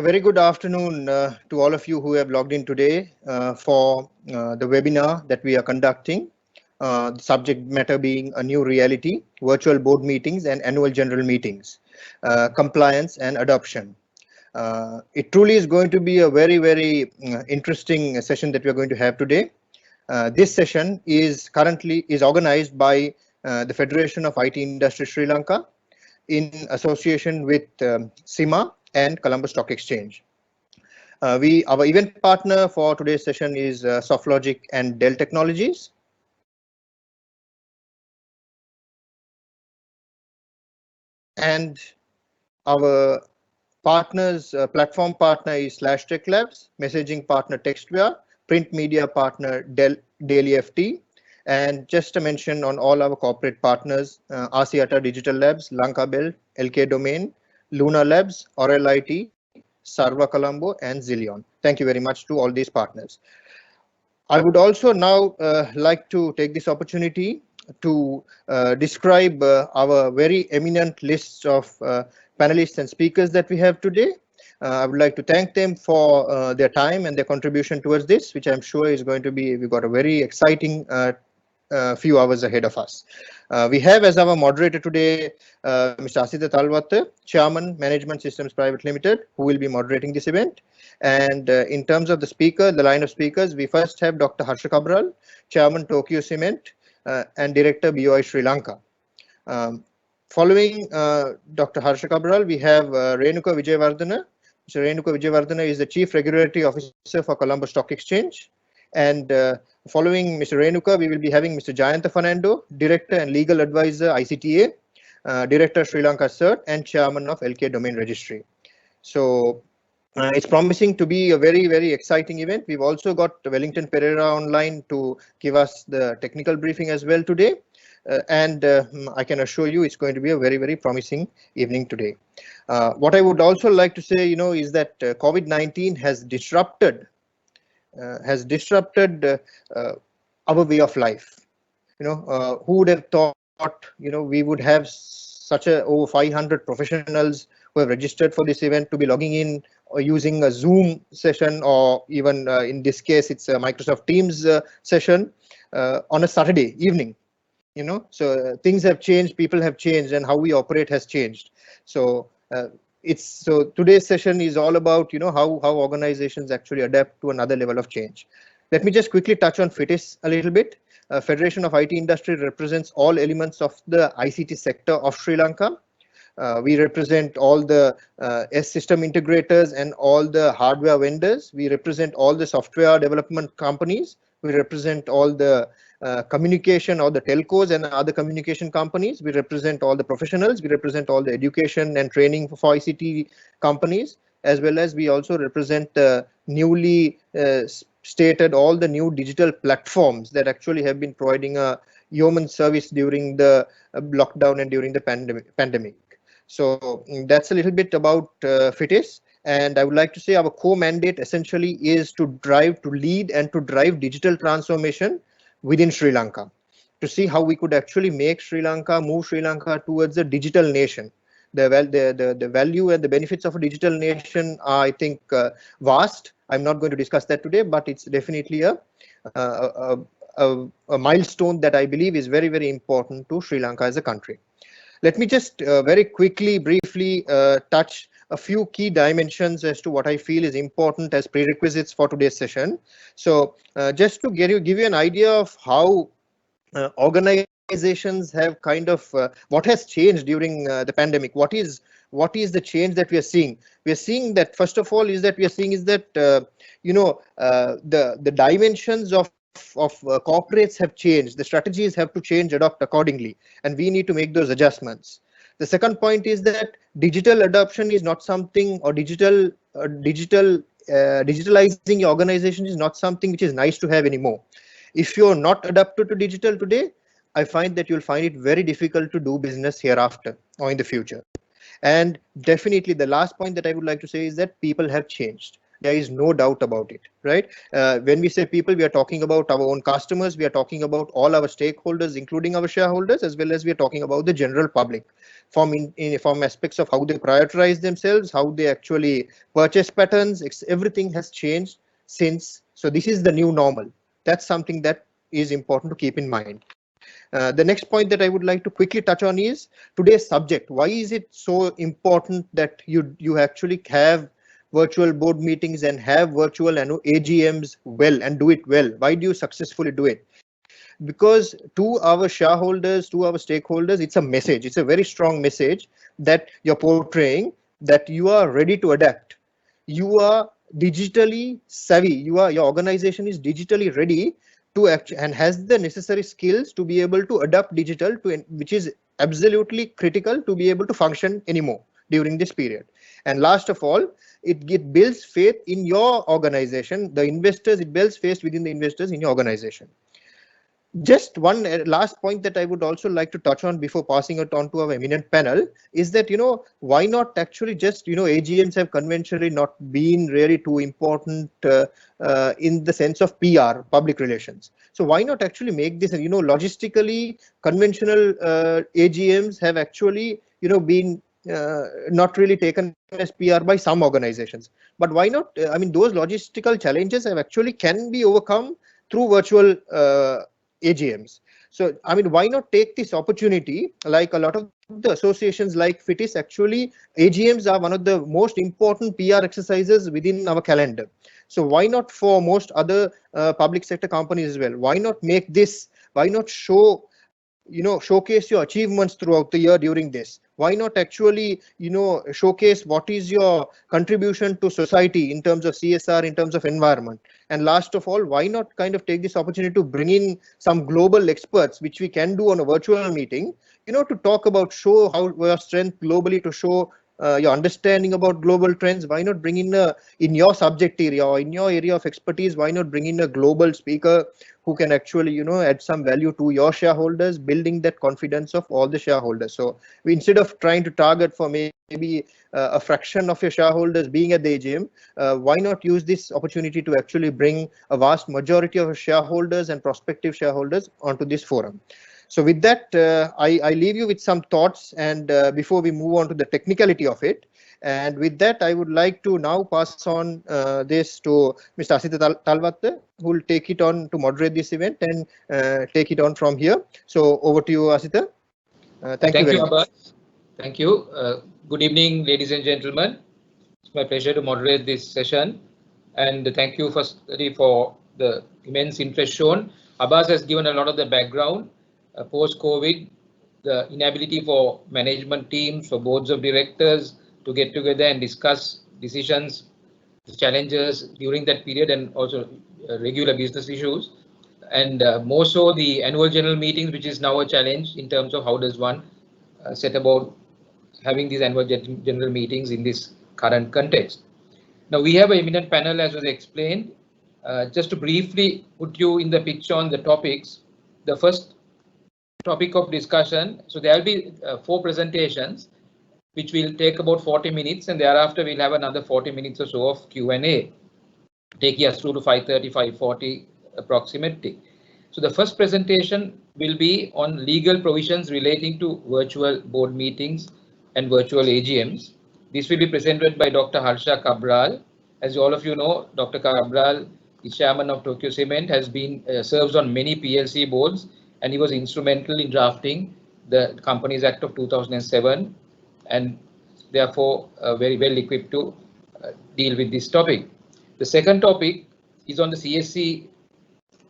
A very good afternoon to all of you who have logged in today for the webinar that we are conducting. The subject matter being a new reality, virtual board meetings and annual general meetings, compliance and adoption. It truly is going to be a very interesting session that we are going to have today. This session is currently organized by the Federation of IT Industry Sri Lanka in association with SIMA and Colombo Stock Exchange. Our event partner for today's session is SoftLogic and Dell Technologies. And our partners, platform partner is /Tech Labs, messaging partner Textware, print media partner Daily FT, and just a mention on all our corporate partners, Asiata Digital Labs, Lanka Bell, LK Domain, Luna Labs, Oral IT, Sarva Colombo, and Zillion. Thank you very much to all these partners. I would also now like to take this opportunity to describe our very eminent list of panelists and speakers that we have today. I would like to thank them for their time and their contribution towards this, which I'm sure is going to be, we've got a very exciting few hours ahead of us. We have as our moderator today Mr. Asita Talwata, Chairman, Management Systems Private Limited, who will be moderating this event. And in terms of the line of speakers, we first have Dr. Harsha Cabral, Chairman, Tokyo Cement and Director, BOI Sri Lanka. Following Dr. Harsha Cabral, we have Renuka Vijayawardena. Mr. Renuka Vijayawardena is the Chief Regulatory Officer for Colombo Stock Exchange. And following Mr. Renuka, we will be having Mr. Jayanta Fernando, Director and Legal Advisor, ICTA, Director, Sri Lanka CERT, and Chairman of LK Domain Registry. So it's promising to be a very exciting event. We've also got Wellington Pereira online to give us the technical briefing as well today. And I can assure you it's going to be a very promising evening today. What I would also like to say, is that COVID-19 has disrupted our way of life. Who would have thought, we would have such over 500 professionals who have registered for this event to be logging in or using a Zoom session, or even in this case, it's a Microsoft Teams session on a Saturday evening. So things have changed, people have changed, and how we operate has changed. So today's session is all about how organizations actually adapt to another level of change. Let me just quickly touch on FITIS a little bit. Federation of IT Industry represents all elements of the ICT sector of Sri Lanka. We represent all the system integrators and all the hardware vendors. We represent all the software development companies. We represent all the communication or the telcos and other communication companies. We represent all the professionals. We represent all the education and training for ICT companies, as well as we also represent the newly stated all the new digital platforms that actually have been providing a yeoman service during the lockdown and during the pandemic. So that's a little bit about FITIS. And I would like to say our core mandate essentially is to lead and to drive digital transformation within Sri Lanka, to see how we could actually move Sri Lanka towards a digital nation. The value and the benefits of a digital nation are, I think, vast. I'm not going to discuss that today, but it's definitely a milestone that I believe is very important to Sri Lanka as a country. Let me just very quickly, briefly touch a few key dimensions as to what I feel is important as prerequisites for today's session. So just to give you an idea of how organizations have kind of what has changed during the pandemic. What is the change that we are seeing? We are seeing that first of all is that the dimensions of corporates have changed. The strategies have to change, adopt accordingly, and we need to make those adjustments. The second point is that digital adoption is not something, or digitalizing your organization is not something which is nice to have anymore. If you're not adapted to digital today, I find that you'll find it very difficult to do business hereafter or in the future. And definitely the last point that I would like to say is that people have changed. There is no doubt about it, right? When we say people, we are talking about our own customers, we are talking about all our stakeholders, including our shareholders, as well as we are talking about the general public, from aspects of how they prioritize themselves, how they actually purchase patterns. Everything has changed since. So this is the new normal. That's something that is important to keep in mind. The next point that I would like to quickly touch on is today's subject. Why is it so important that you actually have virtual board meetings and have virtual AGMs well and do it well? Why do you successfully do it? Because to our shareholders, to our stakeholders, it's a message. It's a very strong message that you're portraying, that you are ready to adapt. You are digitally savvy. Your organization is digitally ready to act and has the necessary skills to be able to adapt digital to, which is absolutely critical to be able to function anymore during this period. And last of all, it builds faith in your organization, the investors. It builds faith within the investors in your organization. Just one last point that I would also like to touch on before passing it on to our eminent panel is that, why not actually just, AGMs have conventionally not been really too important in the sense of PR, public relations. So why not actually make this, logistically conventional AGMs have actually, been not really taken as PR by some organizations. But why not? I mean, those logistical challenges have actually can be overcome through virtual AGMs. So, I mean, why not take this opportunity? Like a lot of the associations like FITIS, actually, AGMs are one of the most important PR exercises within our calendar. So why not for most other public sector companies as well? Why not make this? Why not showcase your achievements throughout the year during this? Why not actually, showcase what is your contribution to society in terms of CSR, in terms of environment? And last of all, why not kind of take this opportunity to bring in some global experts, which we can do on a virtual meeting, to talk about, show how your strength globally, to show your understanding about global trends. Why not bring in your subject area or in your area of expertise, why not bring in a global speaker who can actually, add some value to your shareholders, building that confidence of all the shareholders. So instead of trying to target for maybe a fraction of your shareholders being at the AGM, why not use this opportunity to actually bring a vast majority of shareholders and prospective shareholders onto this forum? So with that, I leave you with some thoughts, and before we move on to the technicality of it. And with that, I would like to now pass on this to Mr. Asita Talvatte, who will take it on to moderate this event and take it on from here. So over to you, Asita. Thank you very much. Abbas. Thank you. Good evening, ladies and gentlemen. It's my pleasure to moderate this session. And thank you firstly for the immense interest shown. Abbas has given a lot of the background. Post-COVID, the inability for management teams, for boards of directors to get together and discuss decisions, the challenges during that period, and also regular business issues. And more so the annual general meetings, which is now a challenge in terms of how does one set about having these annual general meetings in this current context. Now we have an eminent panel, as was explained. Just to briefly put you in the picture on the topics, the first topic of discussion, so there will be 4 presentations which will take about 40 minutes, and thereafter we'll have another 40 minutes or so of Q&A, taking us through to 5:30, 5:40 approximately. So the first presentation will be on legal provisions relating to virtual board meetings and virtual AGMs. This will be presented by Dr. Harsha Cabral. As all of you know, Dr. Cabral is chairman of Tokyo Cement, has been serves on many PLC boards, and he was instrumental in drafting the Companies Act of 2007, and therefore very well equipped to deal with this topic. The second topic is on the CSC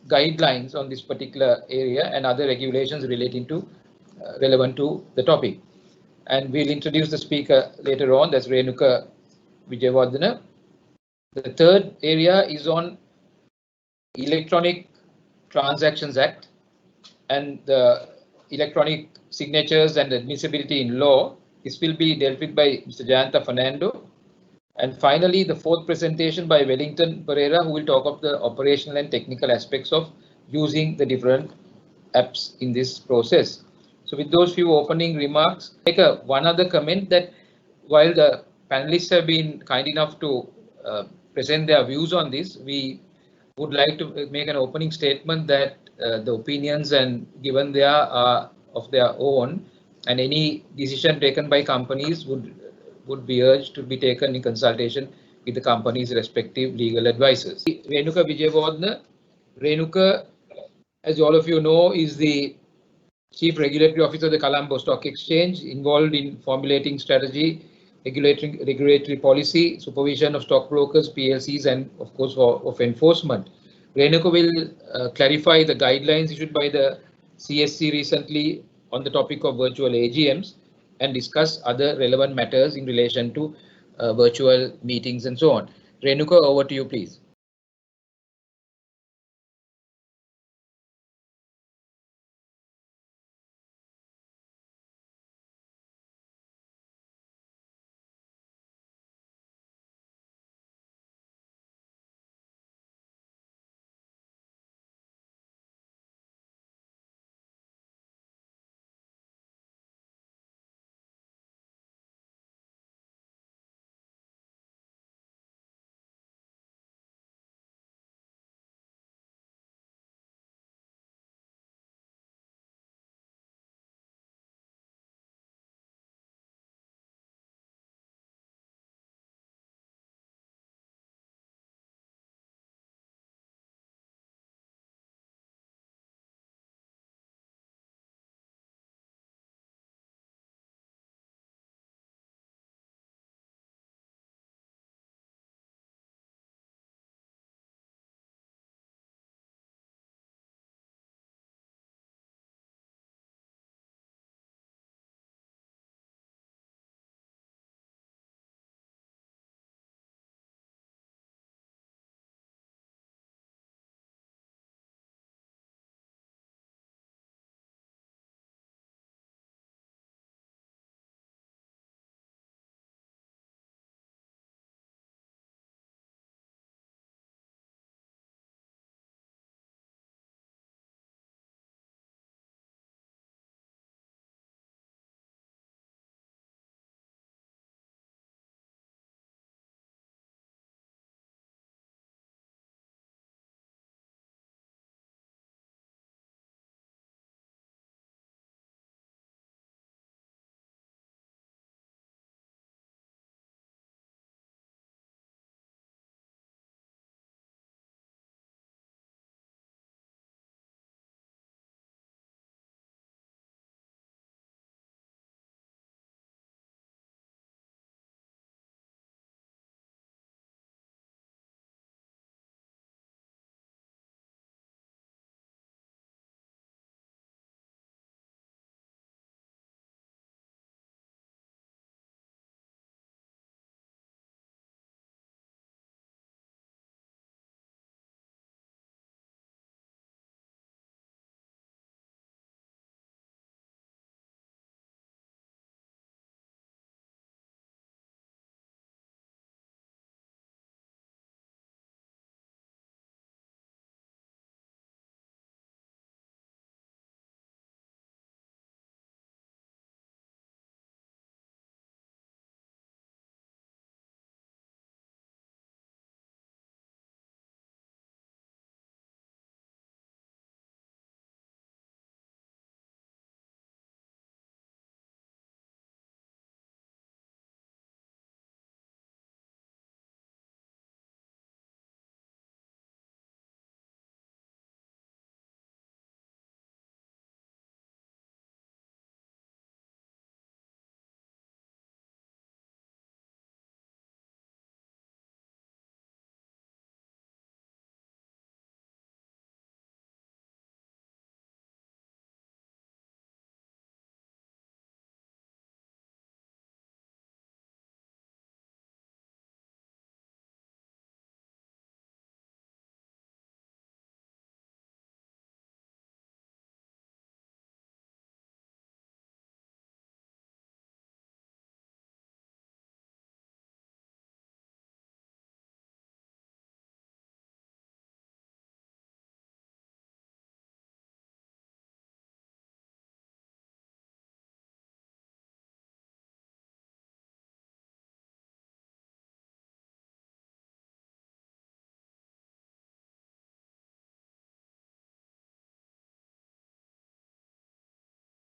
guidelines on this particular area and other regulations relating to relevant to the topic. And we'll introduce the speaker later on, that's Renuka Vijayawardena. The third area is on Electronic Transactions Act and the electronic signatures and admissibility in law. This will be dealt with by Mr. Jayanta Fernando. And finally, the fourth presentation by Wellington Pereira, who will talk of the operational and technical aspects of using the different apps in this process. So with those few opening remarks, make one other comment that while the panelists have been kind enough to present their views on this. We would like to make an opening statement that the opinions and given they are of their own, and any decision taken by companies would be urged to be taken in consultation with the company's respective legal advisors. Renuka Vijayawardena. Renuka, as all of you know, is the Chief Regulatory Officer of the Colombo Stock Exchange, involved in formulating strategy, regulatory policy, supervision of stockbrokers, PLCs, and of course of enforcement. Renuka will clarify the guidelines issued by the CSC recently on the topic of virtual AGMs and discuss other relevant matters in relation to virtual meetings and so on. Renuka, over to you, please.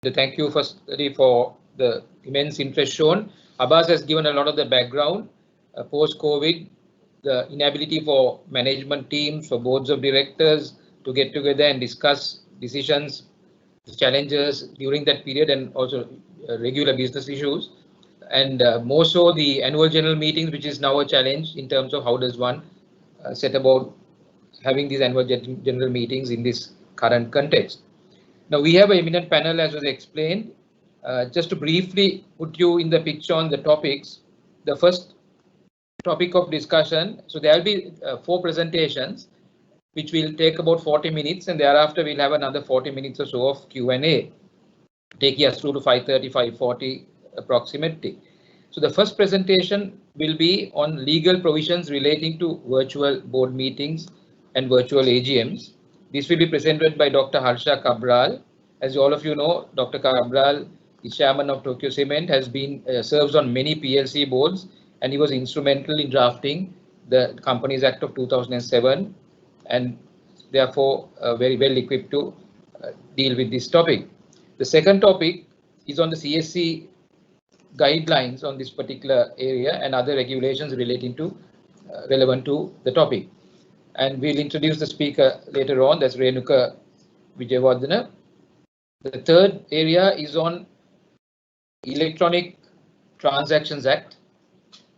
Thank you firstly for the immense interest shown. Abbas has given a lot of the background. Post-COVID, the inability for management teams, for boards of directors to get together and discuss decisions, challenges during that period, and also regular business issues. And more so the annual general meetings, which is now a challenge in terms of how does one set about having these annual general meetings in this current context. Now we have an eminent panel, as was explained. Just to briefly put you in the picture on the topics, the first topic of discussion, so there will be 4 presentations, which will take about 40 minutes, and thereafter we'll have another 40 minutes or so of Q&A, taking us through to 5:30, 5:40 approximately. So the first presentation will be on legal provisions relating to virtual board meetings and virtual AGMs. This will be presented by Dr. Harsha Cabral. As all of you know, Dr. Cabral is chairman of Tokyo Cement, has been serves on many PLC boards, and he was instrumental in drafting the Companies Act of 2007, and therefore very well equipped to deal with this topic. The second topic is on the CSC guidelines on this particular area and other regulations relating to relevant to the topic. And we'll introduce the speaker later on. That's Renuka Vijayawardena. The third area is on Electronic Transactions Act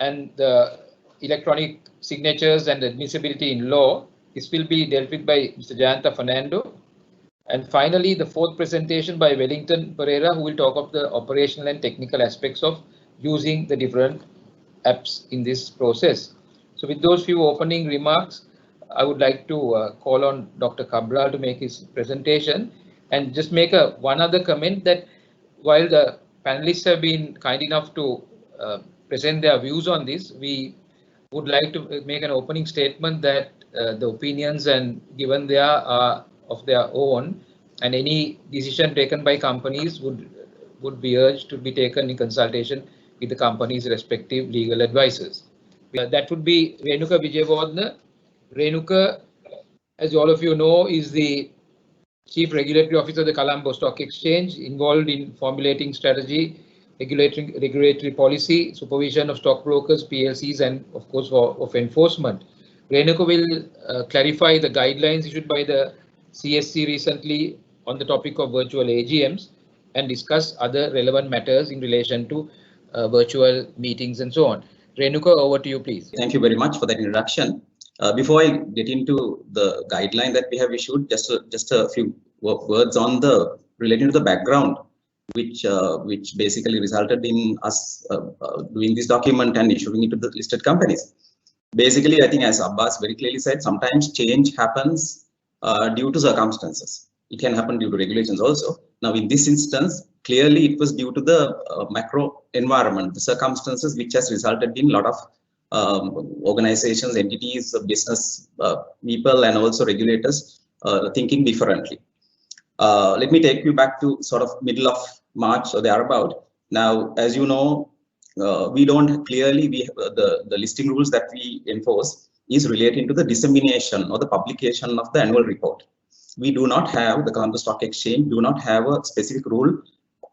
and the electronic signatures and admissibility in law. This will be dealt with by Mr. Jayanta Fernando. And finally, the fourth presentation by Wellington Pereira, who will talk of the operational and technical aspects of using the different apps in this process. So with those few opening remarks, I would like to call on Dr. Cabral to make his presentation, and just make one other comment that while the panelists have been kind enough to present their views on this, we would like to make an opening statement that the opinions and given there are of their own, and any decision taken by companies would be urged to be taken in consultation with the company's respective legal advisors. That would be Renuka Vijayawardena. Renuka, as all of you know, is the Chief Regulatory Officer of the Colombo Stock Exchange, involved in formulating strategy, regulatory policy, supervision of stockbrokers, PLCs, and of course of enforcement. Renuka will clarify the guidelines issued by the CSC recently on the topic of virtual AGMs and discuss other relevant matters in relation to virtual meetings and so on. Renuka, over to you, please. Thank you very much for that introduction. Before I get into the guideline that we have issued, just a few words on the relating to the background, which basically resulted in us doing this document and issuing it to the listed companies. Basically, I think as Abbas very clearly said, sometimes change happens due to circumstances. It can happen due to regulations also. Now, in this instance, clearly it was due to the macro environment, the circumstances which has resulted in a lot of organizations, entities, business people, and also regulators thinking differently. Let me take you back to sort of middle of March or thereabout. Now, as you know, we don't clearly, the listing rules that we enforce is relating to the dissemination or the publication of the annual report. We do not have, the Colombo Stock Exchange do not have a specific rule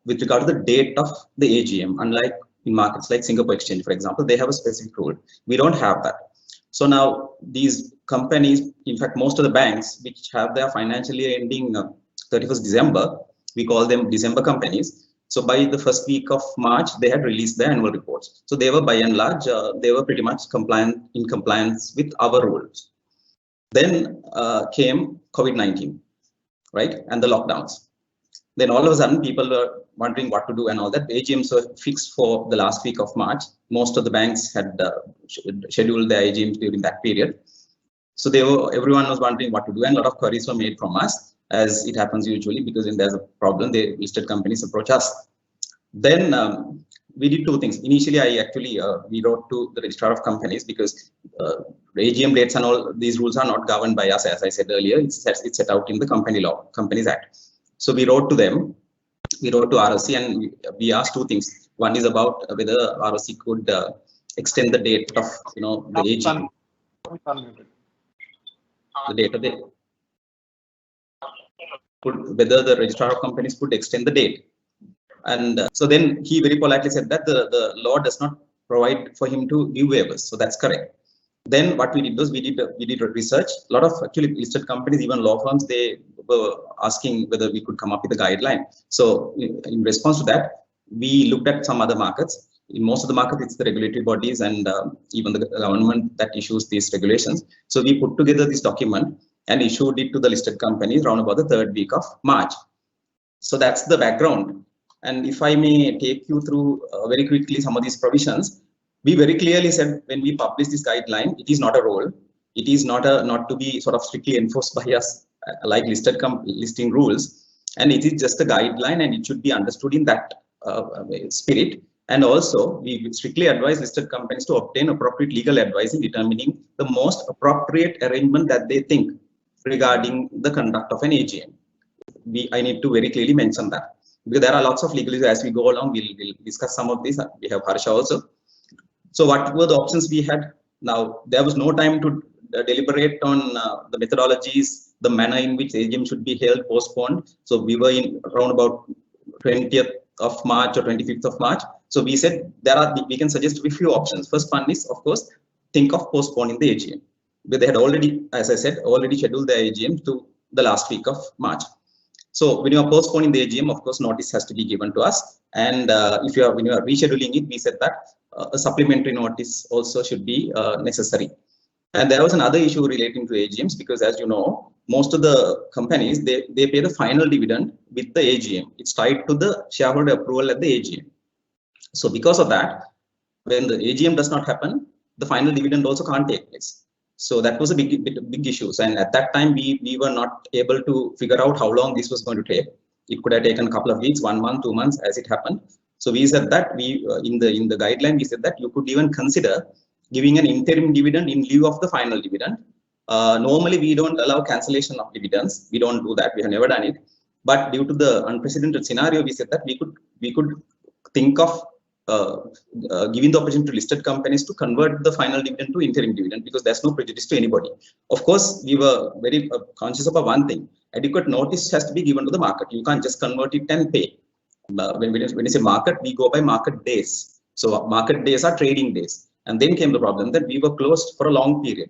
with regard to the date of the AGM, unlike in markets like Singapore Exchange, for example. They have a specific rule. We don't have that. So now these companies, in fact, most of the banks which have their financial year ending 31st December, we call them December companies. So by the first week of March, they had released their annual reports. So they were by and large, they were pretty much in compliance with our rules. Then came COVID-19, right? And the lockdowns. Then all of a sudden, people were wondering what to do and all that. AGMs were fixed for the last week of March. Most of the banks had scheduled their AGMs during that period. So everyone was wondering what to do, and a lot of queries were made from us, as it happens usually, because when there's a problem, the listed companies approach us. Then we did two things. Initially, we wrote to the registrar of companies, because the AGM dates and all these rules are not governed by us, as I said earlier. It's set out in the company law, Companies Act. So we wrote to them. We wrote to ROC, and we asked two things. One is about whether ROC could extend the date of the AGM. The date of whether the registrar of companies could extend the date And so then he very politely said that the law does not provide for him to give waivers. So that's correct. Then what we did was we did research. A lot of actually listed companies, even law firms, they were asking whether we could come up with a guideline. So in response to that, we looked at some other markets. In most of the markets, it's the regulatory bodies and even the government that issues these regulations. So we put together this document and issued it to the listed companies around about the 3rd week of March. So that's the background. And if I may take you through very quickly some of these provisions, we very clearly said when we publish this guideline, it is not a rule. It is not to be sort of strictly enforced by us like listing rules. And it is just a guideline and it should be understood in that spirit. And also, we strictly advise listed companies to obtain appropriate legal advice in determining the most appropriate arrangement that they think regarding the conduct of an AGM. I need to very clearly mention that, because there are lots of legal issues. As we go along, we'll discuss some of these. We have Harsha also. So what were the options we had? Now, there was no time to deliberate on the methodologies, the manner in which AGM should be held, postponed. So we were in around about 20th of March or 25th of March. So we said we can suggest a few options. First one is, of course, think of postponing the AGM. But they had already, as I said, already scheduled the AGM to the last week of March. So when you are postponing the AGM, of course, notice has to be given to us. And when you are rescheduling it, we said that a supplementary notice also should be necessary. And there was another issue relating to AGMs, because as you know, most of the companies, they pay the final dividend with the AGM. It's tied to the shareholder approval at the AGM. So because of that, when the AGM does not happen, the final dividend also can't take place. So that was a big issue. And at that time, we were not able to figure out how long this was going to take. It could have taken a couple of weeks, 1 month, 2 months, as it happened. So we said that in the guideline, we said that you could even consider giving an interim dividend in lieu of the final dividend. Normally, we don't allow cancellation of dividends. We don't do that. We have never done it. But due to the unprecedented scenario, we said that we could think of giving the opportunity to listed companies to convert the final dividend to interim dividend, because there's no prejudice to anybody. Of course, we were very conscious of one thing: adequate notice has to be given to the market. You can't just convert it and pay. When you say market, we go by market days. So market days are trading days. And then came the problem that we were closed for a long period.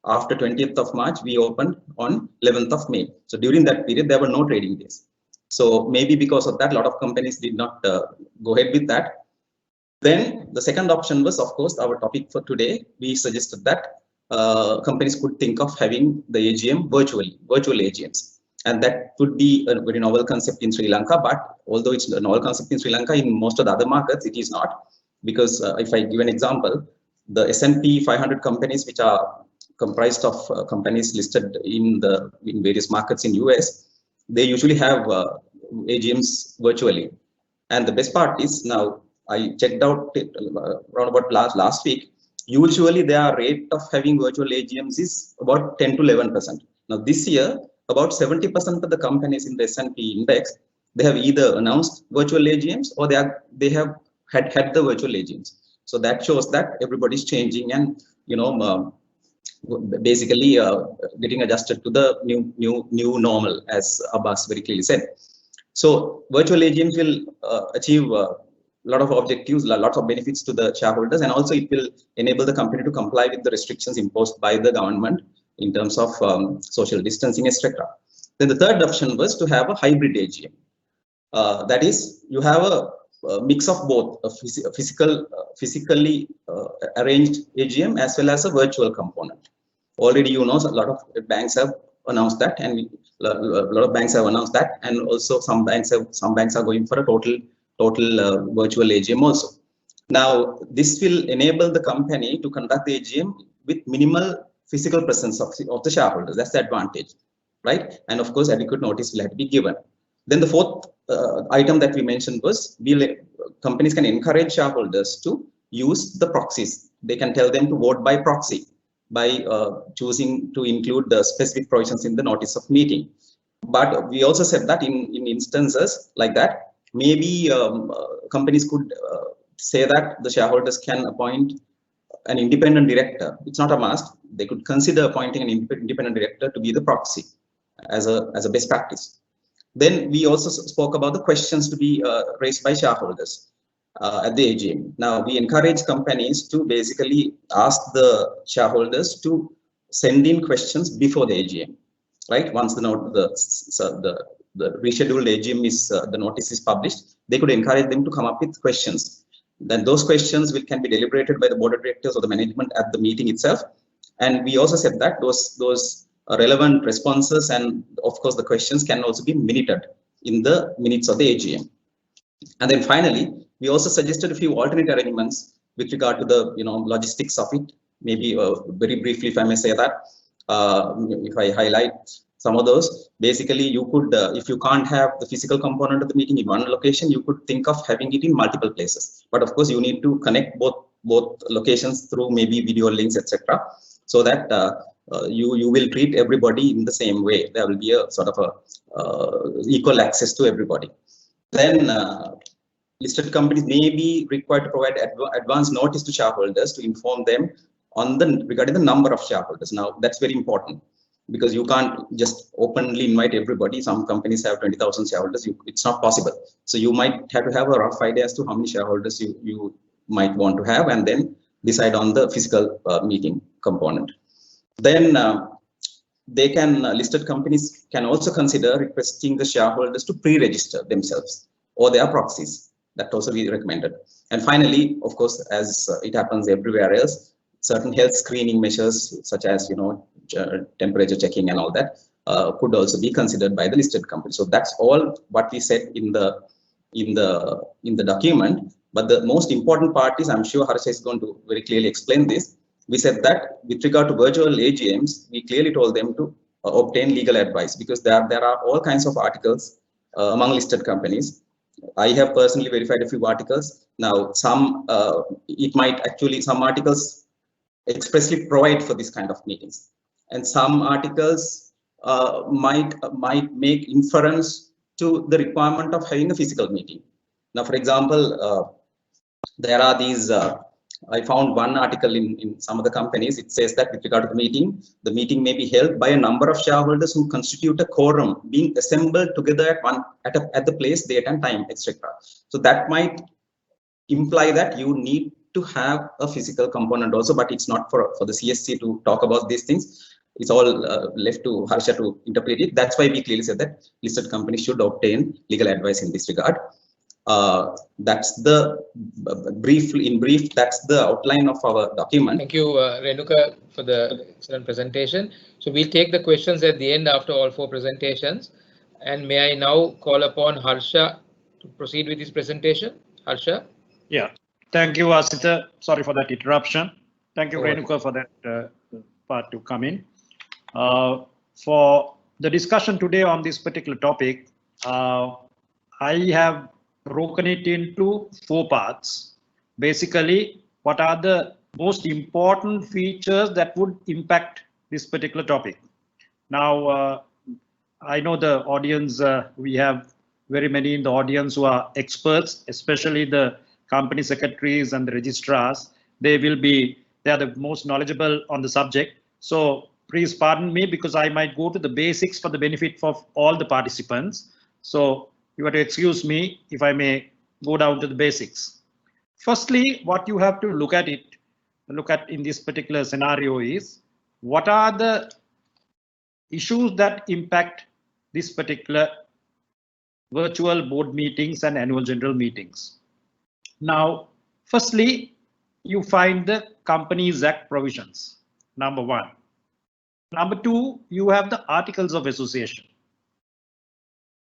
After 20th of March, we opened on 11th of May. So during that period, there were no trading days. So maybe because of that, a lot of companies did not go ahead with that. Then the second option was, of course, our topic for today. We suggested that companies could think of having the AGM virtual AGMs. And that would be a very novel concept in Sri Lanka. But although it's a novel concept in Sri Lanka, in most of the other markets, it is not. Because if I give an example, the S&P 500 companies, which are comprised of companies listed in various markets in US, they usually have AGMs virtually. And the best part is, now I checked out it around about last week, usually their rate of having virtual AGMs is about 10 to 11%. Now this year, about 70% of the companies in the S&P index, they have either announced virtual AGMs or they have had the virtual AGMs. So that shows that everybody's changing and basically getting adjusted to the new normal, as Abbas very clearly said. So virtual AGMs will achieve a lot of objectives, lots of benefits to the shareholders, and also it will enable the company to comply with the restrictions imposed by the government in terms of social distancing, etc. Then the third option was to have a hybrid AGM. That is, you have a mix of both, a physically arranged AGM as well as a virtual component. Already, a lot of banks have announced that, and a lot of banks have announced that, and also some banks are going for a total virtual AGM also. Now, this will enable the company to conduct the AGM with minimal physical presence of the shareholders. That's the advantage, right? And of course, adequate notice will have to be given. Then the fourth item that we mentioned was companies can encourage shareholders to use the proxies. They can tell them to vote by proxy by choosing to include the specific provisions in the notice of meeting. But we also said that in instances like that, maybe companies could say that the shareholders can appoint an independent director. It's not a must. They could consider appointing an independent director to be the proxy as a best practice. Then we also spoke about the questions to be raised by shareholders at the AGM. Now we encourage companies to basically ask the shareholders to send in questions before the AGM, right? Once the rescheduled AGM is the notice is published, they could encourage them to come up with questions. Then those questions can be deliberated by the board of directors or the management at the meeting itself. And we also said that those relevant responses and of course the questions can also be minuted in the minutes of the AGM. And then finally, we also suggested a few alternate arrangements with regard to the logistics of it. Maybe very briefly, if I may say that, if I highlight some of those, basically you could, if you can't have the physical component of the meeting in one location, you could think of having it in multiple places. But of course, you need to connect both locations through maybe video links, etc., so that you will treat everybody in the same way. There will be a sort of a equal access to everybody. Then listed companies may be required to provide advance notice to shareholders to inform them on regarding the number of shareholders. Now that's very important, because you can't just openly invite everybody. Some companies have 20,000 shareholders. It's not possible. So you might have to have a rough idea as to how many shareholders you might want to have, and then decide on the physical meeting component. Then listed companies can also consider requesting the shareholders to pre-register themselves or their proxies. That also be recommended. And finally, of course, as it happens everywhere else, certain health screening measures such as temperature checking and all that could also be considered by the listed company. So that's all what we said in the document. But the most important part is, I'm sure Harsha is going to very clearly explain this. We said that with regard to virtual AGMs, we clearly told them to obtain legal advice, because there are all kinds of articles among listed companies. I have personally verified a few articles. Now, some articles expressly provide for this kind of meetings, and some articles might make inference to the requirement of having a physical meeting. Now, for example, there are these. I found one article in some of the companies. It says that with regard to the meeting may be held by a number of shareholders who constitute a quorum, being assembled together at the place, date, and time, etc. So that might imply that you need to have a physical component also, but it's not for the CSC to talk about these things. It's all left to Harsha to interpret it. That's why we clearly said that listed companies should obtain legal advice in this regard. That's the in brief, that's the outline of our document. Thank you, Renuka, for the excellent presentation. So we'll take the questions at the end after all 4 presentations. And may I now call upon Harsha to proceed with his presentation? Harsha? Yeah, thank you, Asita. Sorry for that interruption. Thank you, Renuka, for that part to come in. For the discussion today on this particular topic, I have broken it into 4 parts. Basically, what are the most important features that would impact this particular topic? Now, I know the audience, we have very many in the audience who are experts, especially the company secretaries and the registrars. They are the most knowledgeable on the subject. So please pardon me, because I might go to the basics for the benefit of all the participants. So you have to excuse me if I may go down to the basics. Firstly, what you have to look at in this particular scenario is, what are the issues that impact this particular virtual board meetings and annual general meetings. Now, firstly, you find the Companies Act provisions, number 1. Number 2, you have the Articles of Association.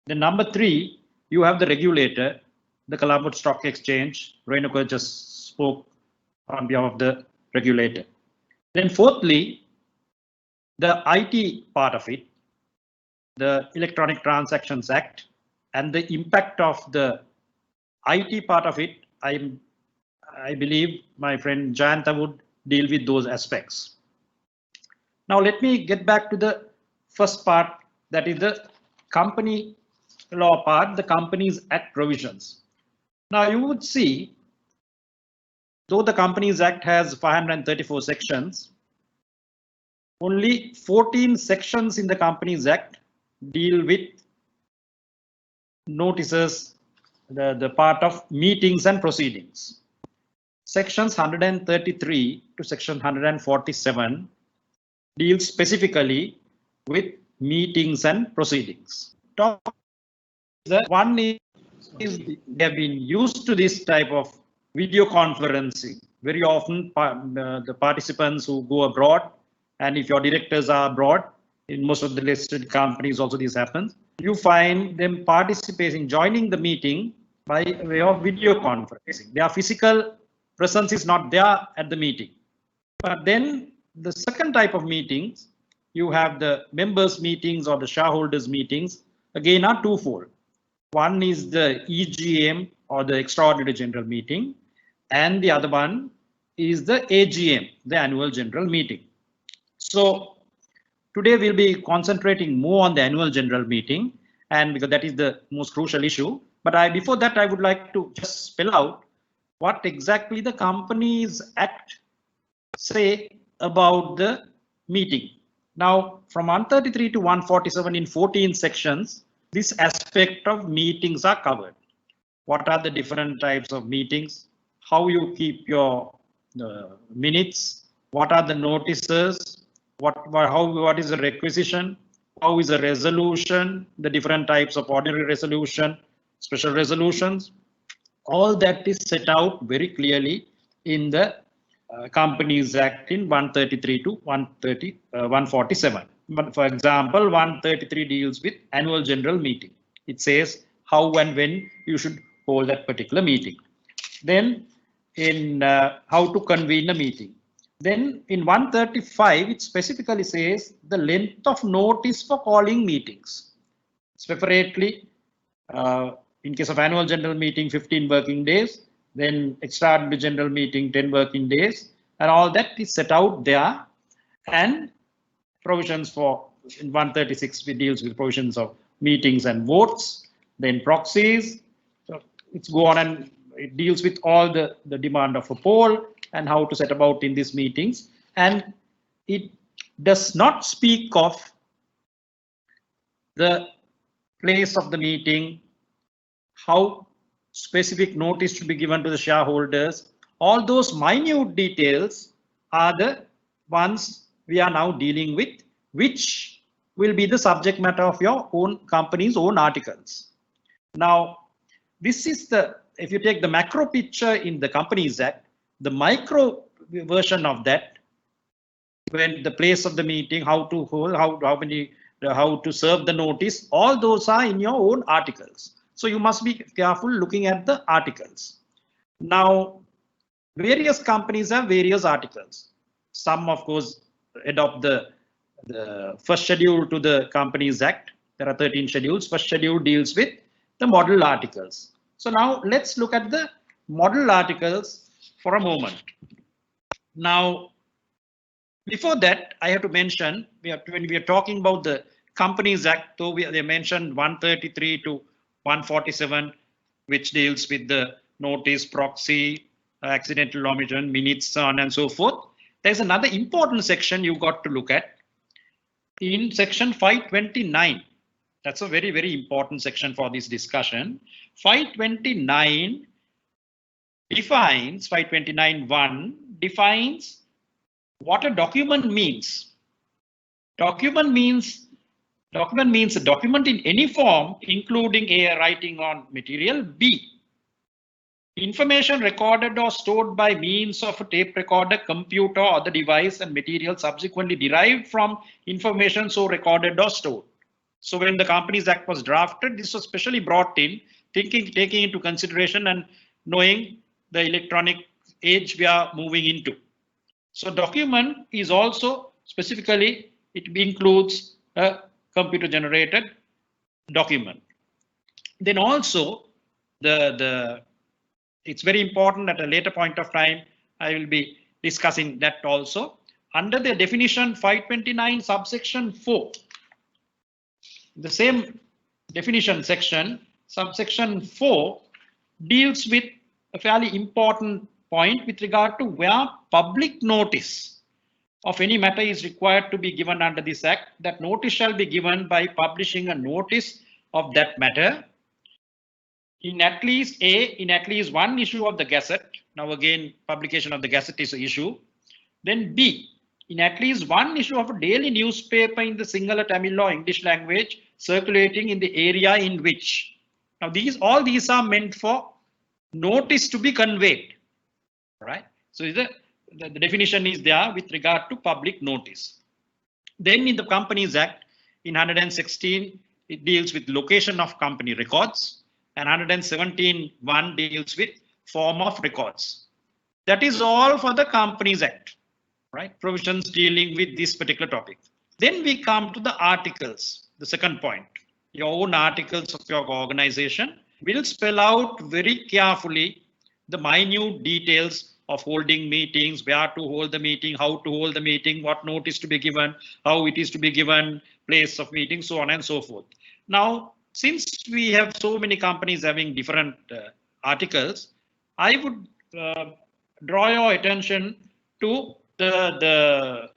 Then number 3, you have the regulator, the Colombo Stock Exchange. Renuka just spoke on behalf of the regulator. Then fourthly, the IT part of it, the Electronic Transactions Act, and the impact of the IT part of it. I believe my friend Jayanta would deal with those aspects. Now let me get back to the first part, that is the company law part, the Companies Act provisions. Now you would see, though the Companies Act has 534 sections, only 14 sections in the Companies Act deal with notices, the part of meetings and proceedings. Sections 133 to section 147 deals specifically with meetings and proceedings. One is they have been used to this type of video conferencing. Very often the participants who go abroad, and if your directors are abroad, in most of the listed companies also this happens, you find them participating, joining the meeting by way of video conferencing. Their physical presence is not there at the meeting. But then the second type of meetings, you have the members meetings or the shareholders meetings, again are twofold. One is the EGM or the extraordinary general meeting, and the other one is the AGM, the annual general meeting. So today we'll be concentrating more on the annual general meeting, and because that is the most crucial issue. But before that, I would like to just spell out what exactly the Companies Act say about the meeting. Now, from 133 to 147 in 14 sections, this aspect of meetings are covered. What are the different types of meetings? How you keep your minutes? What are the notices? What is a requisition? How is a resolution? The different types of ordinary resolution, special resolutions. All that is set out very clearly in the Companies Act in 133 to 147. But for example, 133 deals with annual general meeting. It says how and when you should hold that particular meeting. Then in how to convene a meeting. Then in 135, it specifically says the length of notice for calling meetings. Separately, in case of annual general meeting, 15 working days, then extraordinary general meeting, 10 working days, and all that is set out there. And provisions for in 136 deals with provisions of meetings and votes, then proxies. So it's go on and it deals with all the demand of a poll and how to set about in these meetings. And it does not speak of the place of the meeting, how specific notice should be given to the shareholders. All those minute details are the ones we are now dealing with, which will be the subject matter of your own company's own articles. Now, this is if you take the macro picture in the Companies Act, the micro version of that, when the place of the meeting, how to hold, how to serve the notice, all those are in your own articles. So you must be careful looking at the articles. Now, various companies have various articles. Some, of course, adopt the first schedule to the Companies Act. There are 13 schedules. First schedule deals with the model articles. So now let's look at the model articles for a moment. Now, before that, I have to mention, when we are talking about the Companies Act, though they mentioned 133 to 147, which deals with the notice, proxy, accidental omission, minutes, so on and so forth. There's another important section you got to look at in section 529. That's a very, very important section for this discussion. 529 defines, 529(1) defines what a document means. Document means a document in any form, including A, writing on material, B, information recorded or stored by means of a tape recorder, computer, or other device, and material subsequently derived from information so recorded or stored. So when the Companies Act was drafted, this was specially brought in, taking into consideration and knowing the electronic age we are moving into. So document is also specifically, it includes a computer generated document. Then also it's very important at a later point of time, I will be discussing that also. Under the definition 529 subsection 4, the same definition section, subsection 4 deals with a fairly important point with regard to where public notice of any matter is required to be given under this act. That notice shall be given by publishing a notice of that matter in at least one issue of the Gazette. Now again, publication of the Gazette is an issue. Then B, in at least one issue of a daily newspaper in the Sinhala, Tamil or English language circulating in the area in which. Now all these are meant for notice to be conveyed, right? So the definition is there with regard to public notice. Then in the Companies Act, in 116, it deals with location of company records, and 117(1) deals with form of records. That is all for the Companies Act, right? Provisions dealing with this particular topic. Then we come to the articles, the second point. Your own articles of your organization will spell out very carefully the minute details of holding meetings, where to hold the meeting, how to hold the meeting, what notice to be given, how it is to be given, place of meeting, so on and so forth. Now, since we have so many companies having different articles, I would draw your attention to the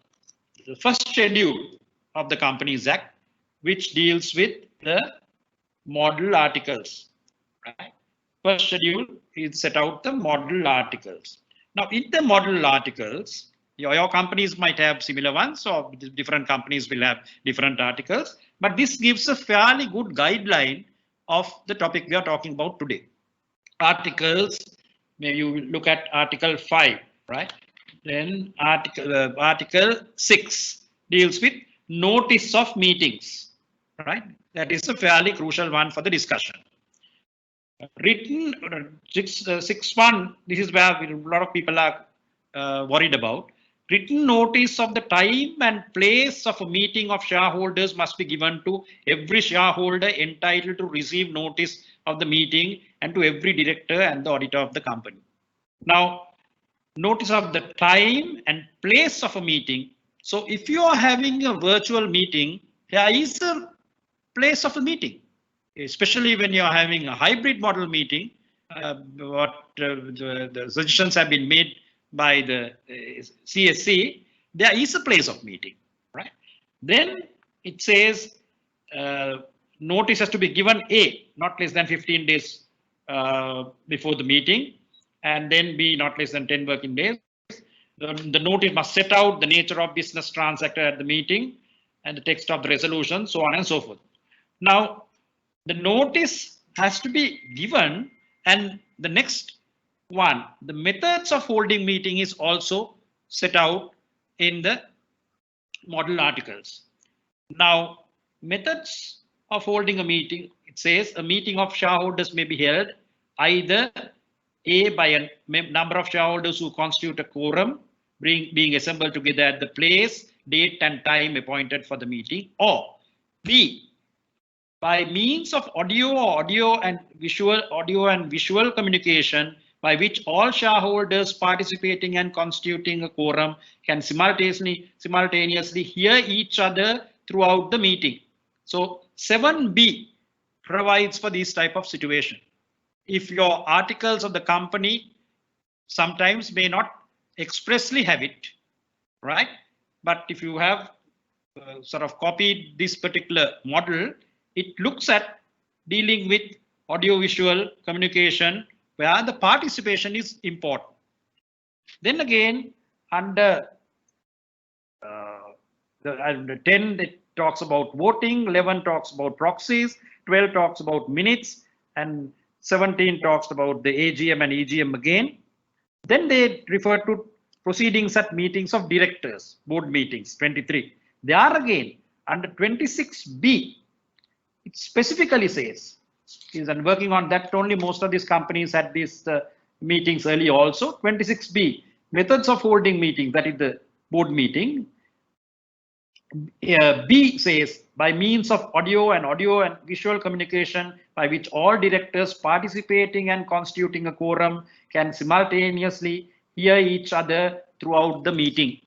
first schedule of the Companies Act, which deals with the model articles. Right? First schedule is set out the model articles. Now, in the model articles, your companies might have similar ones, or different companies will have different articles, but this gives a fairly good guideline of the topic we are talking about today. Articles, maybe you look at Article 5, right? Then Article 6 deals with notice of meetings, right? That is a fairly crucial one for the discussion. Written 6.1, this is where a lot of people are worried about. Written notice of the time and place of a meeting of shareholders must be given to every shareholder entitled to receive notice of the meeting and to every director and the auditor of the company. Now, notice of the time and place of a meeting. So if you are having a virtual meeting, there is a place of a meeting. Especially when you are having a hybrid model meeting, the suggestions have been made by the CSC, there is a place of meeting, right? Then it says notice has to be given A, not less than 15 days before the meeting, and then B, not less than 10 working days. The notice must set out the nature of business transacted at the meeting and the text of the resolution, so on and so forth. Now, the notice has to be given, and the next one, the methods of holding meeting is also set out in the model articles. Now, methods of holding a meeting, it says a meeting of shareholders may be held either A, by a number of shareholders who constitute a quorum, being assembled together at the place, date and time appointed for the meeting, or B, by means of audio and visual communication by which all shareholders participating and constituting a quorum can simultaneously hear each other throughout the meeting. So 7B provides for this type of situation. If your articles of the company sometimes may not expressly have it, right? But if you have sort of copied this particular model, it looks at dealing with audiovisual communication where the participation is important. Then again, under the 10, it talks about voting, 11 talks about proxies, 12 talks about minutes, and 17 talks about the AGM and EGM again. Then they refer to proceedings at meetings of directors, board meetings, 23. There again, under 26B, it specifically says, and working on that only, most of these companies had these meetings early also. 26B, methods of holding meetings, that is the board meeting. B says, by means of audio and visual communication by which all directors participating and constituting a quorum can simultaneously hear each other throughout the meeting.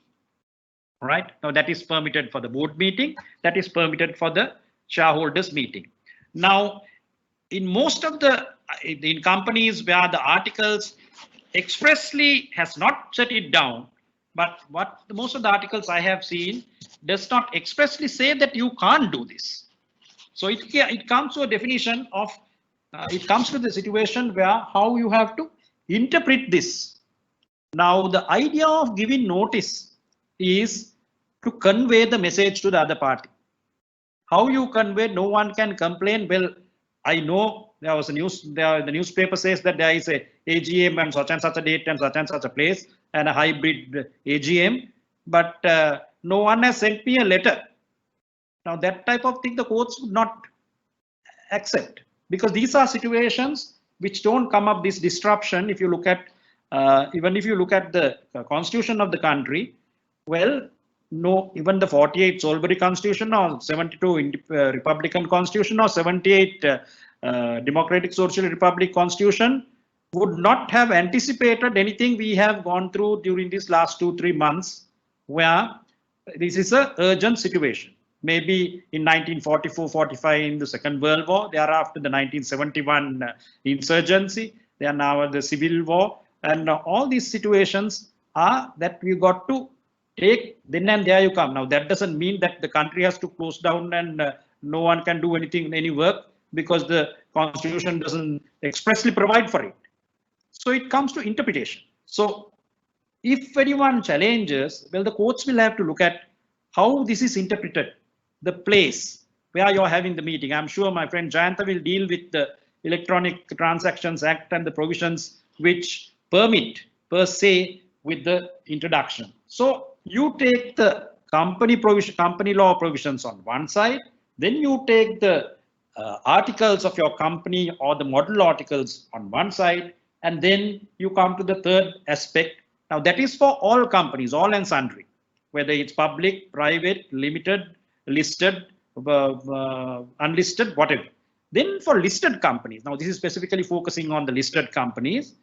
Right? Now that is permitted for the board meeting, that is permitted for the shareholders meeting. Now, in most of in companies where the articles expressly has not set it down, but what most of the articles I have seen does not expressly say that you can't do this. So it comes to a definition of it comes to the situation where how you have to interpret this. Now, the idea of giving notice is to convey the message to the other party. How you convey, no one can complain. Well, I know there was a the newspaper says that there is a AGM and such a date and such a place and a hybrid AGM, but no one has sent me a letter. Now that type of thing the courts would not accept, because these are situations which don't come up this disruption. If you look at even if you look at the constitution of the country, well, no, even the 48 Salisbury Constitution or 72 Republican Constitution or 78 Democratic Social Republic Constitution would not have anticipated anything we have gone through during these last 2-3 months, where this is an urgent situation. Maybe in 1944-45 in the Second World War, thereafter the 1971 insurgency, they are now the Civil War, and all these situations are that we got to take, then and there you come. Now that doesn't mean that the country has to close down and no one can do anything, any work, because the constitution doesn't expressly provide for it. So it comes to interpretation. So if anyone challenges, well, the courts will have to look at how this is interpreted, the place where you're having the meeting. I'm sure my friend Jayanta will deal with the Electronic Transactions Act and the provisions which permit per se with the introduction. So you take the company law provisions on one side, then you take the articles of your company or the model articles on one side, and then you come to the third aspect. Now that is for all companies, all and sundry, whether it's public, private, limited, listed, unlisted, whatever. Then for listed companies, now this is specifically focusing on the listed companies,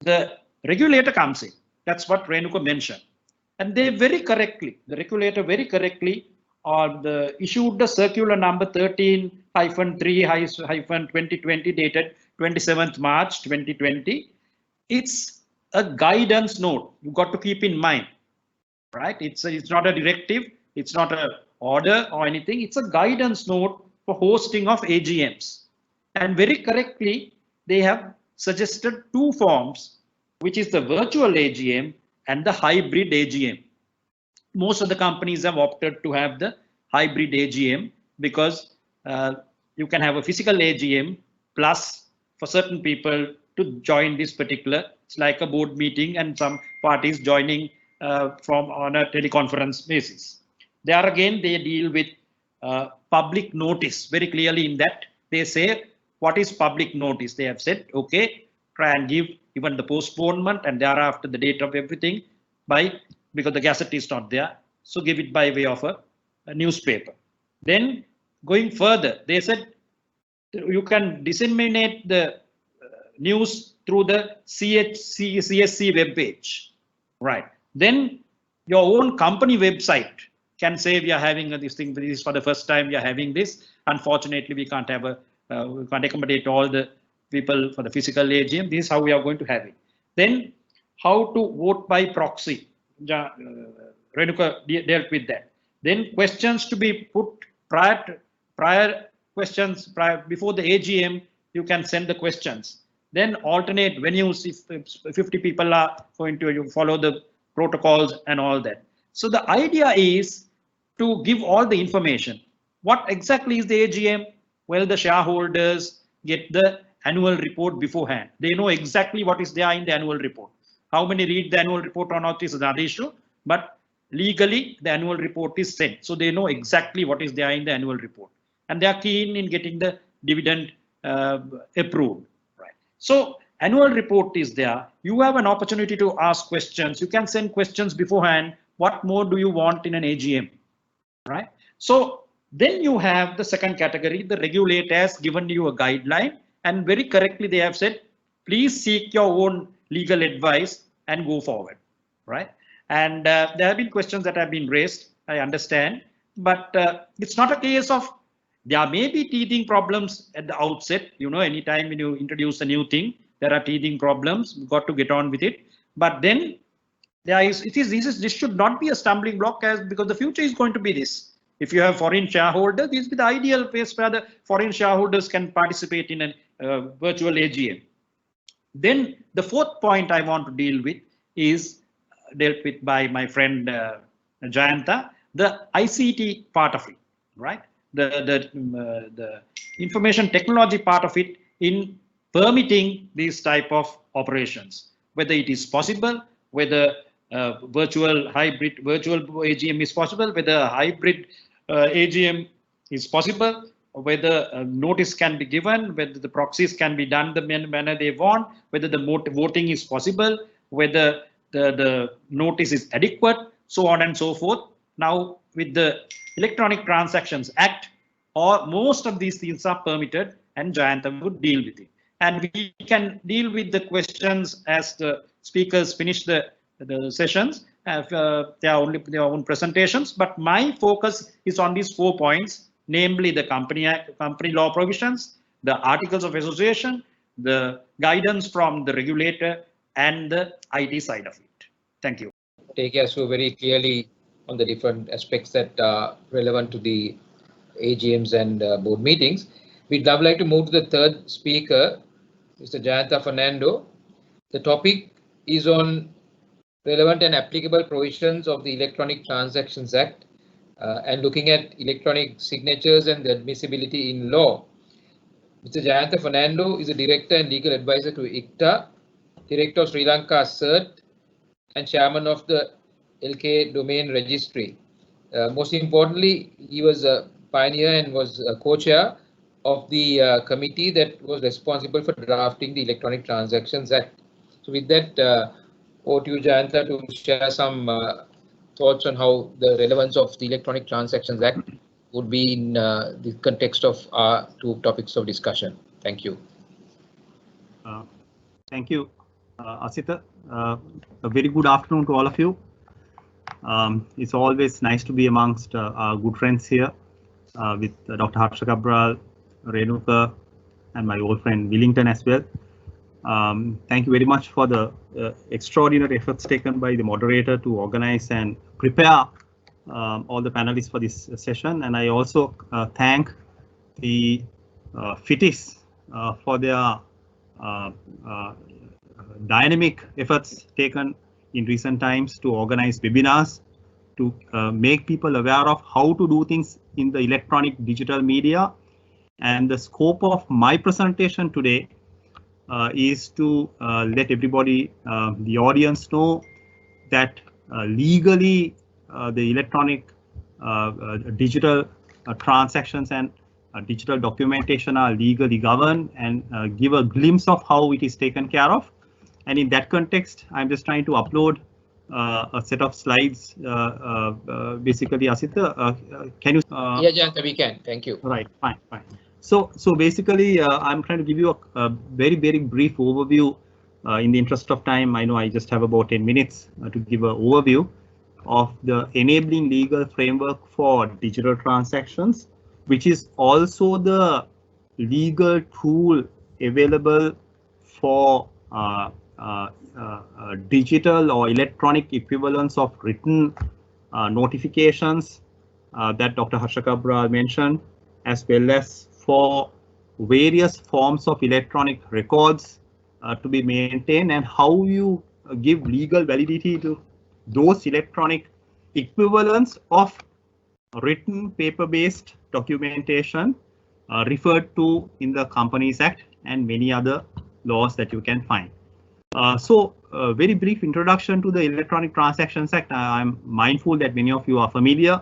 the regulator comes in. That's what Renuka mentioned. And they very correctly, the regulator very correctly issued the circular number 13-3-2020 dated 27th March 2020. It's a guidance note. You got to keep in mind, right? It's not a directive. It's not an order or anything. It's a guidance note for hosting of AGMs. And very correctly, they have suggested two forms, which is the virtual AGM and the hybrid AGM. Most of the companies have opted to have the hybrid AGM because you can have a physical AGM plus for certain people to join this particular, it's like a board meeting and some parties joining on a teleconference basis. There again, they deal with public notice very clearly in that they say, what is public notice? They have said, okay, try and give even the postponement and thereafter the date of everything because the gazette is not there. So give it by way of a newspaper. Then going further, they said you can disseminate the news through the CSC webpage, right? Then your own company website can say we are having this thing. This is for the first time we are having this. Unfortunately, we can't have we can't accommodate all the people for the physical AGM. This is how we are going to have it. Then how to vote by proxy. Renuka dealt with that. Then questions to be put prior questions before the AGM. You can send the questions. Then alternate venues if 50 people are going to follow the protocols and all that. So the idea is to give all the information. What exactly is the AGM? Well, the shareholders get the annual report beforehand. They know exactly what is there in the annual report. How many read the annual report or not is another issue, but legally the annual report is sent. So they know exactly what is there in the annual report. And they are keen in getting the dividend approved. Right. So annual report is there. You have an opportunity to ask questions. You can send questions beforehand. What more do you want in an AGM? Right. So then you have the second category. The regulator has given you a guideline, and very correctly they have said, please seek your own legal advice and go forward. Right. And there have been questions that have been raised. I understand, but it's not a case of there may be teething problems at the outset. You know, anytime when you introduce a new thing, there are teething problems. You've got to get on with it. But then this should not be a stumbling block because the future is going to be this. If you have foreign shareholders, this is the ideal place where the foreign shareholders can participate in a virtual AGM. Then the fourth point I want to deal with is dealt with by my friend Jayanta, the ICT part of it, right? The information technology part of it in permitting these type of operations, whether it is possible, whether virtual AGM is possible, whether a hybrid AGM is possible, whether a notice can be given, whether the proxies can be done the manner they want, whether the voting is possible, whether the notice is adequate, so on and so forth. Now, with the Electronic Transactions Act, or most of these things are permitted, and Jayanta would deal with it. And we can deal with the questions as the speakers finish the sessions, their own presentations. But my focus is on these 4 points, namely the company law provisions, the articles of association, the guidance from the regulator, and the IT side of it. Thank you. Take us through very clearly on the different aspects that are relevant to the AGMs and board meetings. We'd now like to move to the third speaker, Mr. Jayanta Fernando. The topic is on relevant and applicable provisions of the Electronic Transactions Act and looking at electronic signatures and the admissibility in law. Mr. Jayanta Fernando is a director and legal advisor to ICTA, director of Sri Lanka CERT, and chairman of the LK Domain Registry. Most importantly, he was a pioneer and was a co-chair of the committee that was responsible for drafting the Electronic Transactions Act. So with that, over to you, Jayanta, to share some thoughts on how the relevance of the Electronic Transactions Act would be in the context of our 2 topics of discussion. Thank you. Thank you, Asita. A very good afternoon to all of you. It's always nice to be amongst our good friends here with Dr. Harsha Cabral, Renuka, and my old friend Willington as well. Thank you very much for the extraordinary efforts taken by the moderator to organize and prepare all the panelists for this session. And I also thank the FITIS for their dynamic efforts taken in recent times to organize webinars to make people aware of how to do things in the electronic digital media. And the scope of my presentation today is to let everybody, the audience, know that legally the electronic digital transactions and digital documentation are legally governed, and give a glimpse of how it is taken care of. And in that context, I'm just trying to upload a set of slides. Basically, Asita, can you? Yeah, Jayanta, we can. Thank you. Right, fine. So basically, I'm trying to give you a very brief overview. In the interest of time, I know I just have about 10 minutes to give an overview of the enabling legal framework for digital transactions, which is also the legal tool available for digital or electronic equivalents of written notifications that Dr. Harsha Cabral mentioned, as well as for various forms of electronic records to be maintained, and how you give legal validity to those electronic equivalents of written paper-based documentation referred to in the Companies Act and many other laws that you can find. So very brief introduction to the Electronic Transactions Act. I'm mindful that many of you are familiar.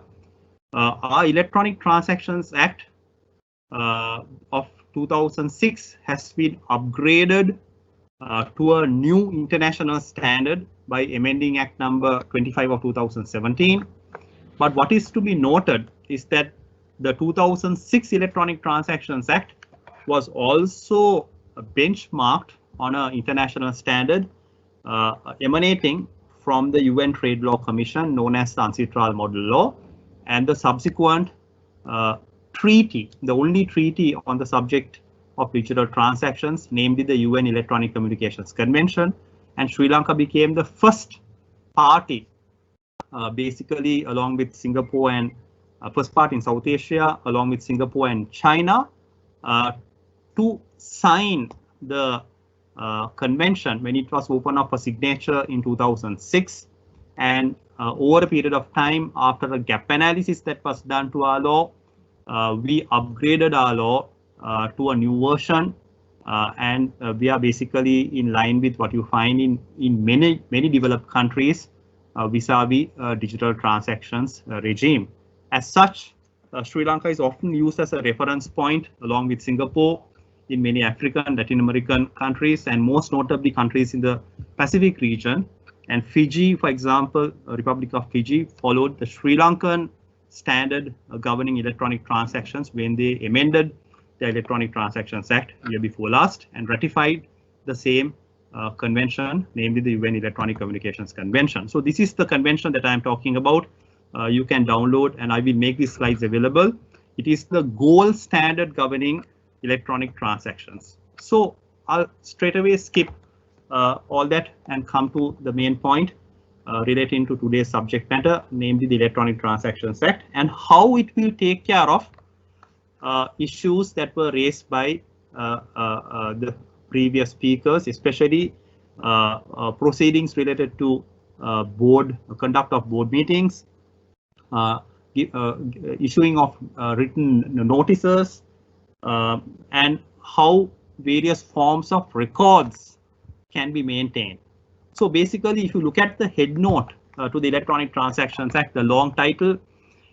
Our Electronic Transactions Act of 2006 has been upgraded to a new international standard by amending Act number 25 of 2017. But what is to be noted is that the 2006 Electronic Transactions Act was also benchmarked on an international standard emanating from the UN Trade Law Commission, known as the UNCITRAL Model Law, and the subsequent treaty, the only treaty on the subject of digital transactions, namely the UN Electronic Communications Convention. And Sri Lanka became the first party, basically along with Singapore and first part in South Asia, along with Singapore and China, to sign the convention when it was opened up for signature in 2006. And over a period of time, after a gap analysis that was done to our law, we upgraded our law to a new version, and we are basically in line with what you find in many developed countries vis-a-vis digital transactions regime. As such, Sri Lanka is often used as a reference point along with Singapore in many African, Latin American countries, and most notably countries in the Pacific region. And Fiji, for example, Republic of Fiji followed the Sri Lankan standard governing electronic transactions when they amended the Electronic Transactions Act year before last and ratified the same convention, namely the UN Electronic Communications Convention. So this is the convention that I am talking about. You can download, and I will make these slides available. It is the gold standard governing electronic transactions. So I'll straight away skip all that and come to the main point relating to today's subject matter, namely the Electronic Transactions Act, and how it will take care of issues that were raised by the previous speakers, especially proceedings related to conduct of board meetings, issuing of written notices, and how various forms of records can be maintained. So basically, if you look at the head note to the Electronic Transactions Act, the long title,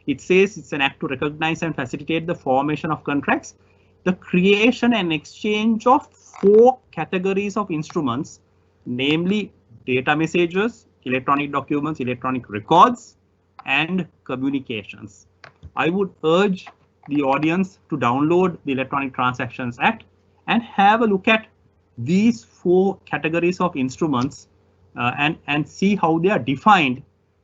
it says it's an act to recognize and facilitate the formation of contracts, the creation and exchange of 4 categories of instruments, namely data messages, electronic documents, electronic records, and communications. I would urge the audience to download the Electronic Transactions Act and have a look at these 4 categories of instruments and see how they are defined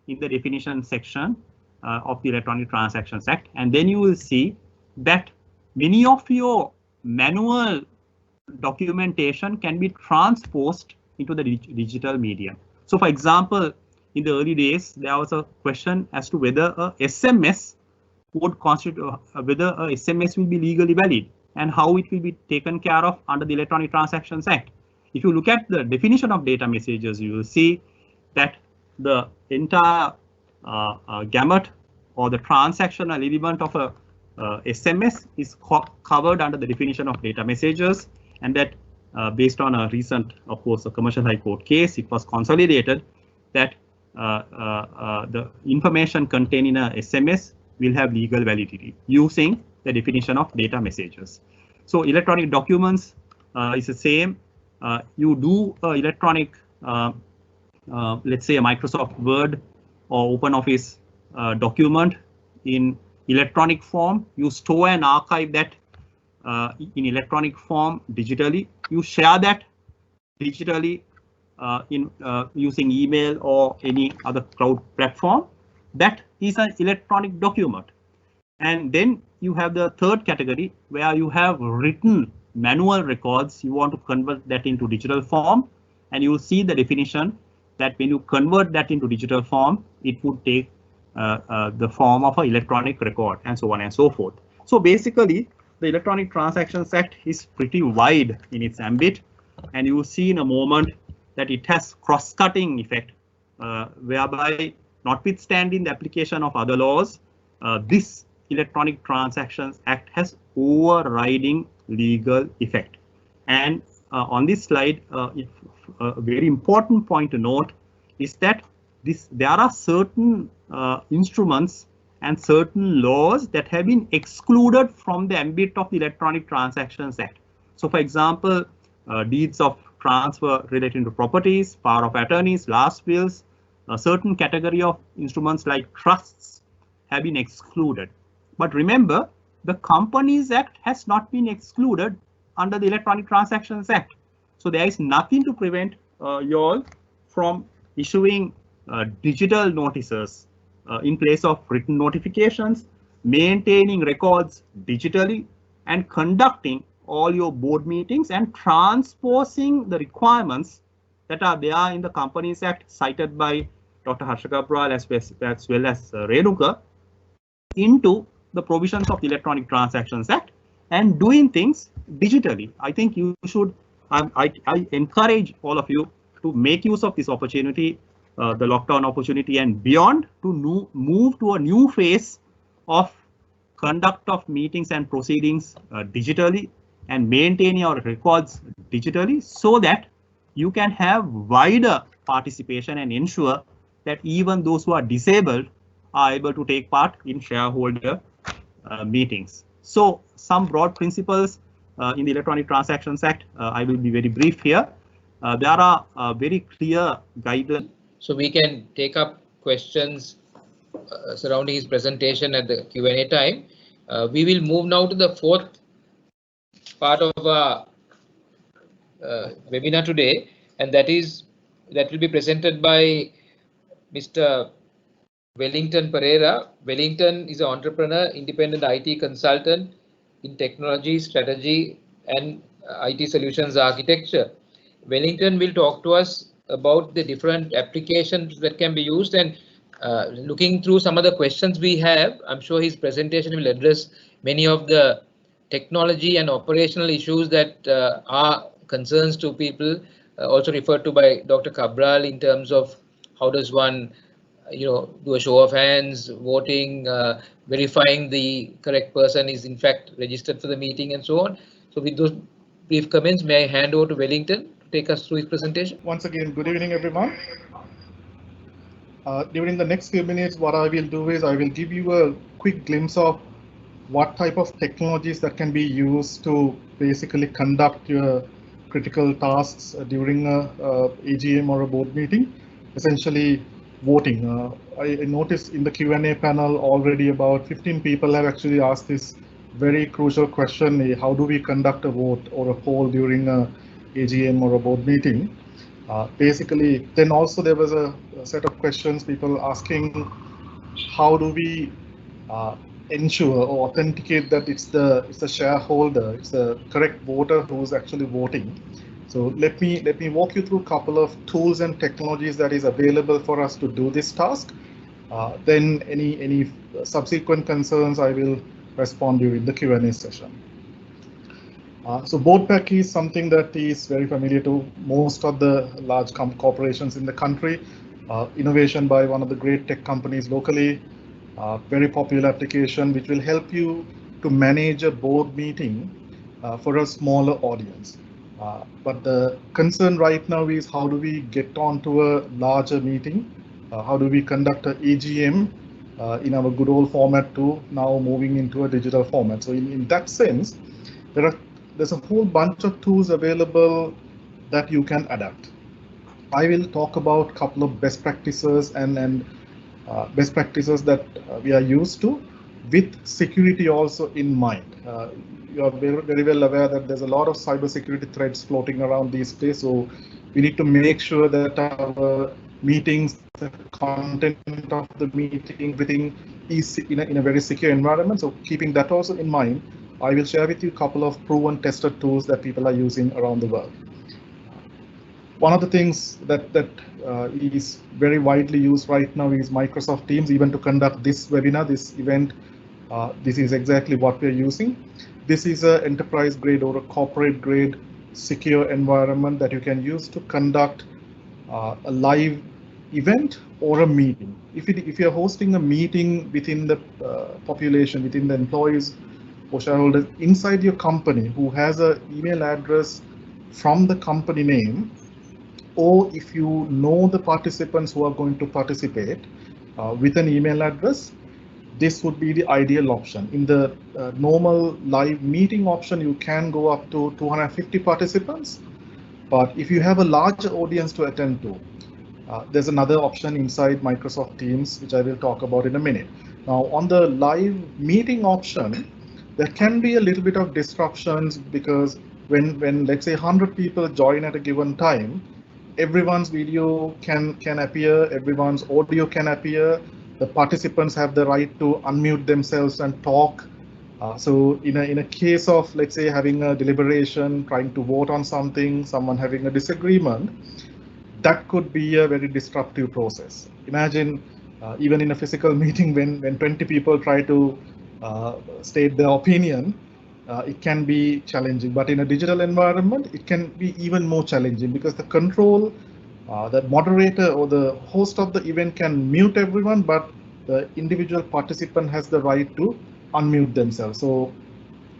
in the definition section of the Electronic Transactions Act. And then you will see that many of your manual documentation can be transposed into the digital medium. So for example, in the early days, there was a question as to whether a SMS would constitute, whether a SMS will be legally valid and how it will be taken care of under the Electronic Transactions Act. If you look at the definition of data messages, you will see that the entire gamut or the transactional element of a SMS is covered under the definition of data messages, and that based on a recent, of course, a commercial high court case, it was consolidated that the information contained in a SMS will have legal validity using the definition of data messages. So electronic documents is the same. You do electronic, let's say a Microsoft Word or OpenOffice document in electronic form. You store and archive that in electronic form digitally. You share that digitally in using email or any other cloud platform. That is an electronic document. And then you have the third category where you have written manual records. You want to convert that into digital form, and you will see the definition that when you convert that into digital form, it would take the form of an electronic record, and so on and so forth. So basically, the Electronic Transactions Act is pretty wide in its ambit, and you will see in a moment that it has cross-cutting effect, whereby notwithstanding the application of other laws, this Electronic Transactions Act has overriding legal effect. And on this slide, a very important point to note is that there are certain instruments and certain laws that have been excluded from the ambit of the Electronic Transactions Act. So for example, deeds of transfer relating to properties, power of attorneys, last wills, a certain category of instruments like trusts have been excluded. But remember, the Companies Act has not been excluded under the Electronic Transactions Act. So there is nothing to prevent you all from issuing digital notices in place of written notifications, maintaining records digitally, and conducting all your board meetings and transposing the requirements that are there in the Companies Act cited by Dr. Harsha Kabral as well as Renuka into the provisions of the Electronic Transactions Act and doing things digitally. I think you should, I encourage all of you to make use of this opportunity, the lockdown opportunity and beyond, to move to a new phase of conduct of meetings and proceedings digitally and maintain your records digitally so that you can have wider participation and ensure that even those who are disabled are able to take part in shareholder meetings. So some broad principles in the Electronic Transactions Act, I will be very brief here. There are very clear guidelines. So we can take up questions surrounding his presentation at the Q&A time. We will move now to the fourth part of our webinar today, and that will be presented by Mr. Wellington Pereira. Wellington is an entrepreneur, independent IT consultant in technology, strategy, and IT solutions architecture. Wellington will talk to us about the different applications that can be used, and looking through some of the questions we have, I'm sure his presentation will address many of the technology and operational issues that are concerns to people, also referred to by Dr. Cabral in terms of how does one do a show of hands, voting, verifying the correct person is in fact registered for the meeting and so on. So with those brief comments, may I hand over to Wellington to take us through his presentation. Once again, good evening, everyone. During the next few minutes, what I will do is I will give you a quick glimpse of what type of technologies that can be used to basically conduct your critical tasks during a AGM or a board meeting, essentially voting. I noticed in the Q&A panel already about 15 people have actually asked this very crucial question: how do we conduct a vote or a poll during a AGM or a board meeting? Basically, then also there was a set of questions, people asking how do we ensure or authenticate that it's the shareholder, it's the correct voter who's actually voting. So let me walk you through a couple of tools and technologies that is available for us to do this task. Then any subsequent concerns I will respond during the Q&A session. So board pack is something that is very familiar to most of the large corporations in the country. Innovation by one of the great tech companies locally. Very popular application which will help you to manage a board meeting for a smaller audience. But the concern right now is how do we get onto a larger meeting? How do we conduct an AGM in our good old format to now moving into a digital format? So in that sense, there's a whole bunch of tools available that you can adapt. I will talk about a couple of best practices and best practices that we are used to, with security also in mind. You are very well aware that there's a lot of cybersecurity threats floating around these days, so we need to make sure that our meetings, the content of the meeting, everything is in a very secure environment. So keeping that also in mind, I will share with you a couple of proven tested tools that people are using around the world. One of the things that is very widely used right now is Microsoft Teams. Even to conduct this webinar, this event, this is exactly what we're using. This is an enterprise grade or a corporate grade secure environment that you can use to conduct a live event or a meeting. If you're hosting a meeting within the population, within the employees or shareholders inside your company who has an email address from the company name, or if you know the participants who are going to participate with an email address, this would be the ideal option. In the normal live meeting option, you can go up to 250 participants. But if you have a large audience to attend to, there's another option inside Microsoft Teams, which I will talk about in a minute. Now, on the live meeting option, there can be a little bit of disruptions because when let's say 100 people join at a given time, everyone's video can appear, everyone's audio can appear. The participants have the right to unmute themselves and talk. So in a case of, let's say, having a deliberation, trying to vote on something, someone having a disagreement, that could be a very disruptive process. Imagine Even in a physical meeting, when 20 people try to state their opinion, it can be challenging. But in a digital environment, it can be even more challenging because the control, the moderator or the host of the event can mute everyone, but the individual participant has the right to unmute themselves. So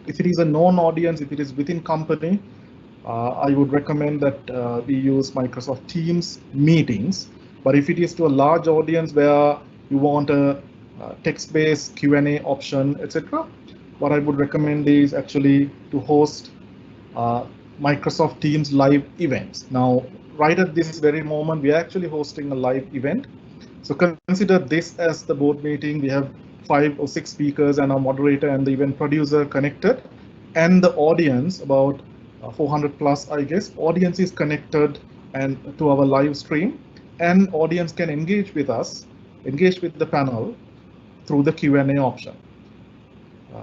if it is a known audience, if it is within company, I would recommend that we use Microsoft Teams meetings. But if it is to a large audience where you want a text-based Q&A option, etc., what I would recommend is actually to host Microsoft Teams live events. Now, right at this very moment, we are actually hosting a live event. So consider this as the board meeting. We have 5 or 6 speakers and our moderator and the event producer connected, and the audience, about 400 plus, I guess, audience is connected and to our live stream, and audience can engage with us, engage with the panel through the Q&A option.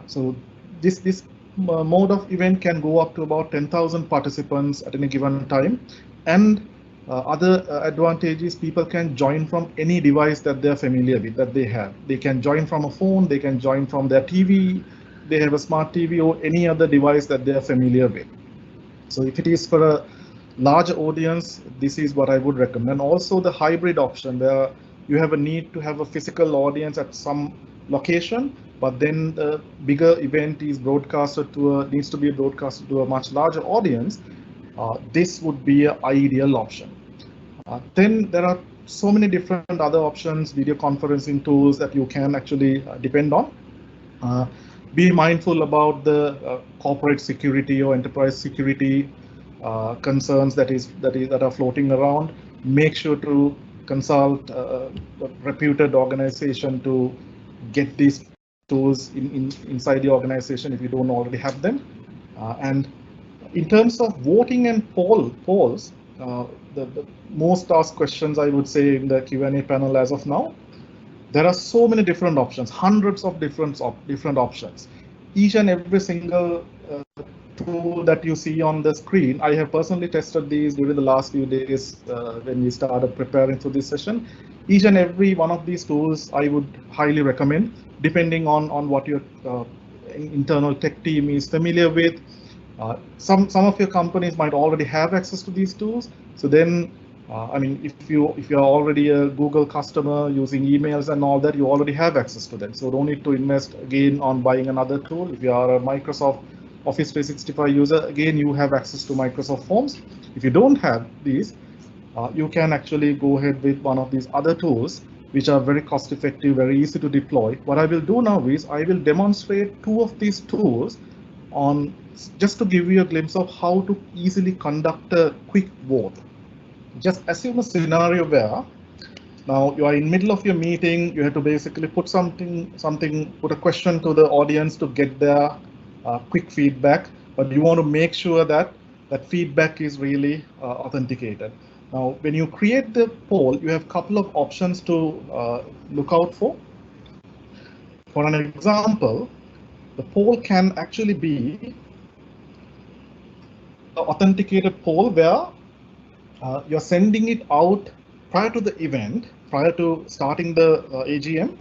So this mode of event can go up to about 10,000 participants at any given time, and other advantages, people can join from any device that they're familiar with, that they have. They can join from a phone, they can join from their TV, they have a smart TV or any other device that they are familiar with. So if it is for a large audience, this is what I would recommend. Also the hybrid option, where you have a need to have a physical audience at some location, but then the bigger event is broadcasted to needs to be broadcasted to a much larger audience. This would be an ideal option. Then there are so many different other options, video conferencing tools that you can actually depend on. Be mindful about the corporate security or enterprise security concerns that are floating around. Make sure to consult a reputed organization to get these tools inside the organization if you don't already have them. And in terms of voting and polls, the most asked questions, I would say, in the Q&A panel as of now, there are so many different options, hundreds of different options. Each and every single tool that you see on the screen, I have personally tested these during the last few days when we started preparing for this session. Each and every one of these tools I would highly recommend, depending on what your internal tech team is familiar with. Some of your companies might already have access to these tools. So then, I mean, if you are already a Google customer using emails and all that, you already have access to them. So don't need to invest again on buying another tool. If you are a Microsoft Office 365 user, again, you have access to Microsoft Forms. If you don't have these, you can actually go ahead with one of these other tools, which are very cost effective, very easy to deploy. What I will do now is I will demonstrate 2 of these tools on just to give you a glimpse of how to easily conduct a quick vote. Just assume a scenario where now you are in middle of your meeting, you have to basically put put a question to the audience to get their quick feedback, but you want to make sure that that feedback is really authenticated. Now, when you create the poll, you have a couple of options to look out for. For an example, the poll can actually be an authenticated poll where you're sending it out prior to the event, prior to starting the AGM.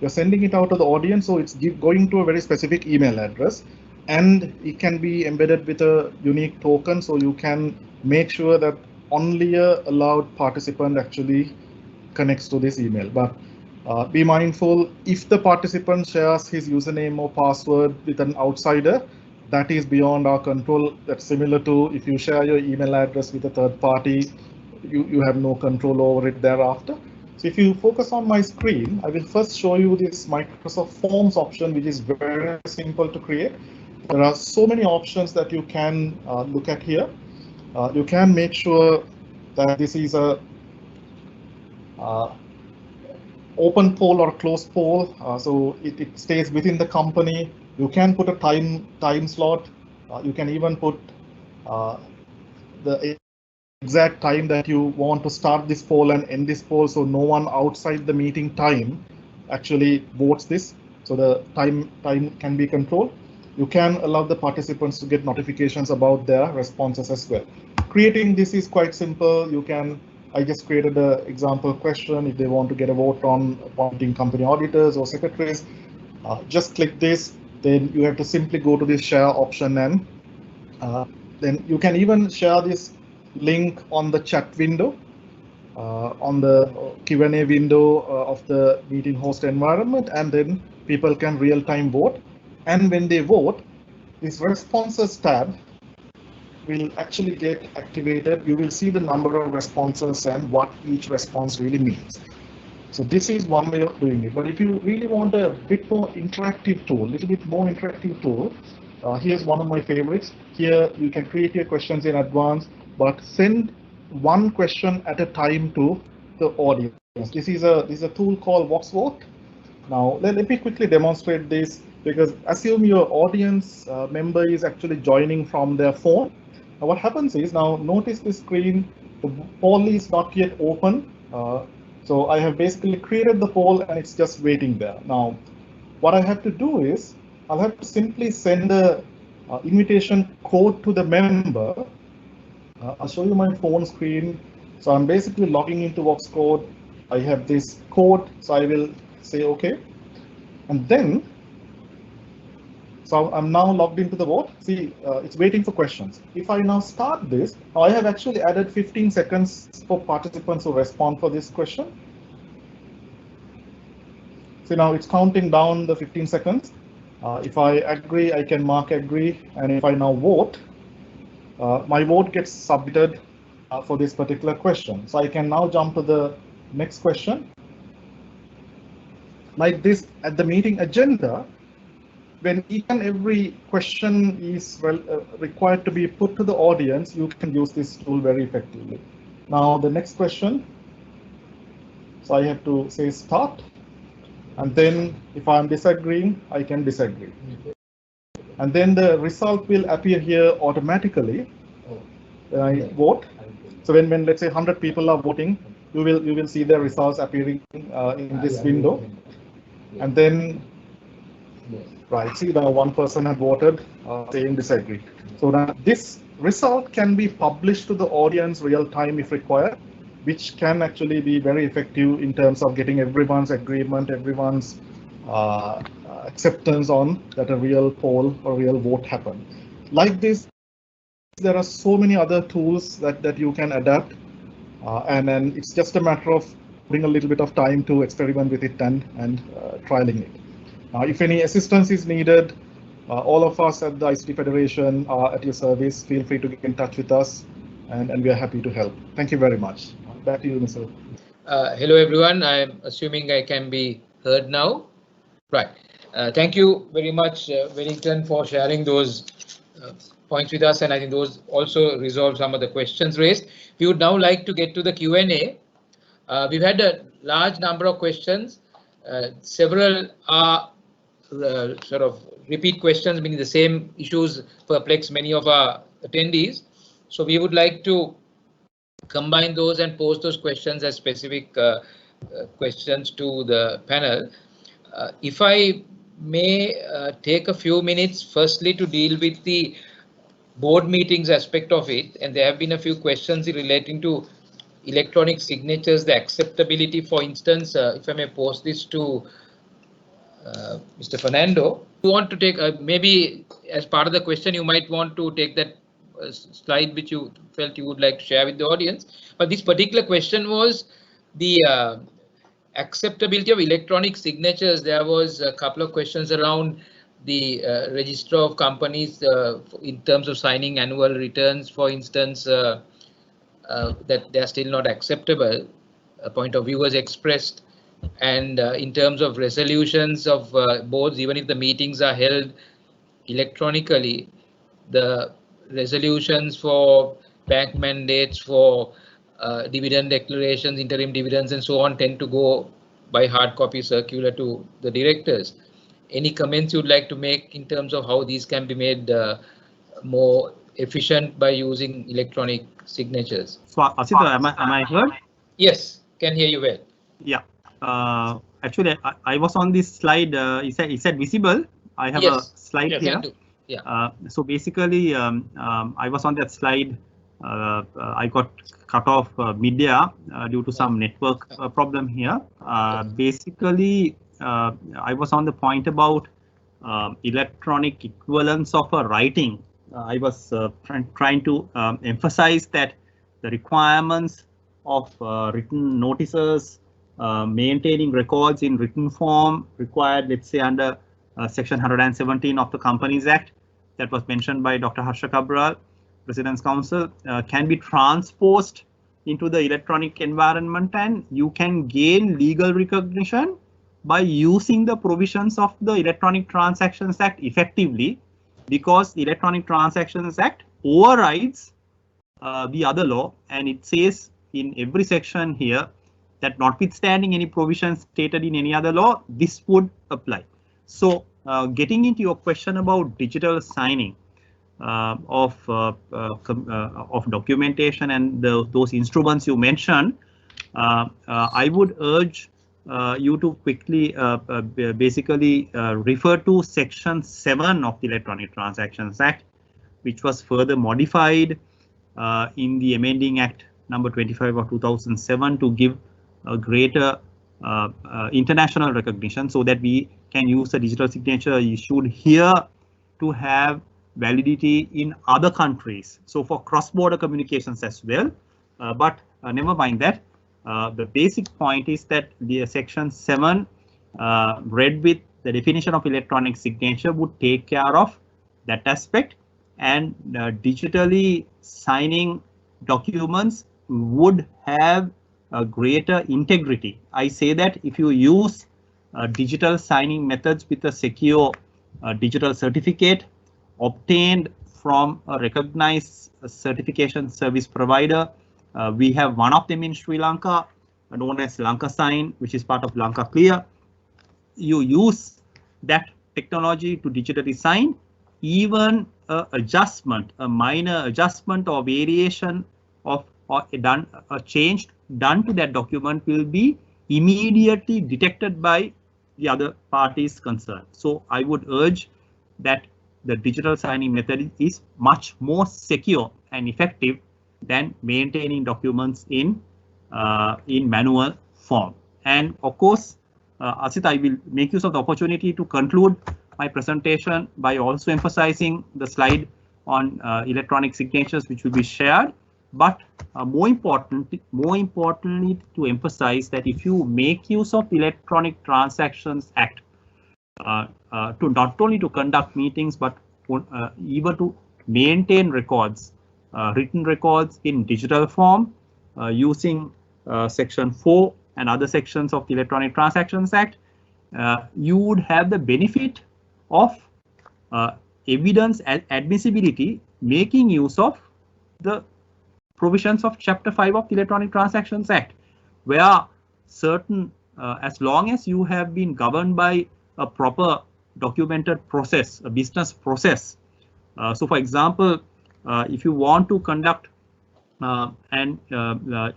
You're sending it out to the audience, so it's going to a very specific email address, and it can be embedded with a unique token, so you can make sure that only a allowed participant actually connects to this email. But be mindful, if the participant shares his username or password with an outsider, that is beyond our control. That's similar to if you share your email address with a third party, you have no control over it thereafter. So if you focus on my screen, I will first show you this Microsoft Forms option, which is very simple to create. There are so many options that you can look at here. You can make sure that this is a open poll or closed poll, so it stays within the company. You can put a time slot. You can even put the exact time that you want to start this poll and end this poll, so no one outside the meeting time actually votes this. So the time can be controlled. You can allow the participants to get notifications about their responses as well. Creating this is quite simple. You can I just created an example question. If they want to get a vote on appointing company auditors or secretaries, just click this. Then you have to simply go to this share option, and then you can even share this link on the chat window, on the Q&A window of the meeting host environment, and then people can real-time vote. And when they vote, this responses tab will actually get activated. You will see the number of responses and what each response really means. So this is one way of doing it. But if you really want a bit more interactive tool, little bit more interactive tool, here's one of my favorites. Here you can create your questions in advance, but send one question at a time to the audience. This is a tool called VoxVote. Now let me quickly demonstrate this, because assume your audience member is actually joining from their phone. Now what happens is, now notice the screen, the poll is not yet open. So I have basically created the poll and it's just waiting there. Now what I have to do is, I'll have to simply send a invitation code to the member. I'll show you my phone screen. So I'm basically logging into VoxCode. I have this code, so I will say OK. And then, so I'm now logged into the vote. See, it's waiting for questions. If I now start this, I have actually added 15 seconds for participants who respond for this question. See, now it's counting down the 15 seconds. If I agree, I can mark agree. And if I now vote, my vote gets submitted for this particular question. So I can now jump to the next question. Like this, at the meeting agenda, when each and every question is required to be put to the audience, you can use this tool very effectively. Now the next question, so I have to say start, and then if I'm disagreeing, I can disagree. And then the result will appear here automatically when I vote. So when let's say 100 people are voting, you will see the results appearing in this window. And then, right, see now one person had voted saying disagree. So now this result can be published to the audience real time if required, which can actually be very effective in terms of getting everyone's agreement, everyone's acceptance on that a real poll or real vote happened. Like this, there are so many other tools that you can adapt, and then it's just a matter of putting a little bit of time to experiment with it and trialing it. If any assistance is needed, all of us at the ICT Federation are at your service. Feel free to get in touch with us, and we are happy to help. Thank you very much. Back to you, Mr. Hello, everyone. I'm assuming I can be heard now. Right. Thank you very much, Wellington, for sharing those points with us, and I think those also resolve some of the questions raised. We would now like to get to the Q&A. We've had a large number of questions. Several are sort of repeat questions, meaning the same issues perplex many of our attendees. So we would like to combine those and pose those questions as specific questions to the panel. If I may take a few minutes firstly to deal with the board meetings aspect of it, and there have been a few questions relating to electronic signatures, the acceptability, for instance, if I may pose this to Mr. Fernando. You want to take maybe as part of the question, you might want to take that slide which you felt you would like to share with the audience. But this particular question was the acceptability of electronic signatures. There was a couple of questions around the register of companies in terms of signing annual returns, for instance, that they are still not acceptable. A point of view was expressed. And in terms of resolutions of boards, even if the meetings are held electronically, the resolutions for bank mandates, for dividend declarations, interim dividends, and so on tend to go by hard copy circular to the directors. Any comments you'd like to make in terms of how these can be made more efficient by using electronic signatures? So, Asita, am I heard? Yes, can hear you well. Yeah. Actually, I was on this slide. Is that visible? I have a slide here. Yeah. So basically, I was on that slide I got cut off media due to some network problem here. Basically, I was on the point about electronic equivalence of a writing. I was trying to emphasize that the requirements of written notices, maintaining records in written form required, let's say, under Section 117 of the Companies Act that was mentioned by Dr. Harsha Cabral, President's Council, can be transposed into the electronic environment, and you can gain legal recognition by using the provisions of the Electronic Transactions Act effectively, because the Electronic Transactions Act overrides the other law, and it says in every section here that notwithstanding any provisions stated in any other law, this would apply. So getting into your question about digital signing of documentation and those instruments you mentioned, I would urge you to quickly basically refer to Section 7 of the Electronic Transactions Act, which was further modified in the Amending Act number 25 of 2007 to give a greater international recognition, so that we can use the digital signature issued here to have validity in other countries. So for cross-border communications as well, but never mind that. The basic point is that the Section 7 read with the definition of electronic signature would take care of that aspect, and digitally signing documents would have a greater integrity. I say that if you use digital signing methods with a secure digital certificate obtained from a recognized certification service provider, we have one of them in Sri Lanka, known as Lanka Sign, which is part of Lanka Clear. You use that technology to digitally sign, even a minor adjustment or variation of a change done to that document will be immediately detected by the other parties concerned. So I would urge that the digital signing method is much more secure and effective than maintaining documents in manual form. And of course, Asit, I will make use of the opportunity to conclude my presentation by also emphasizing the slide on electronic signatures, which will be shared. But more importantly, to emphasize that if you make use of Electronic Transactions Act to not only to conduct meetings, but even to maintain records, written records in digital form using Section 4 and other sections of the Electronic Transactions Act, you would have the benefit of evidence admissibility making use of the provisions of Chapter 5 of the Electronic Transactions Act, where certain, as long as you have been governed by a proper documented process, a business process. So for example, if you want to conduct and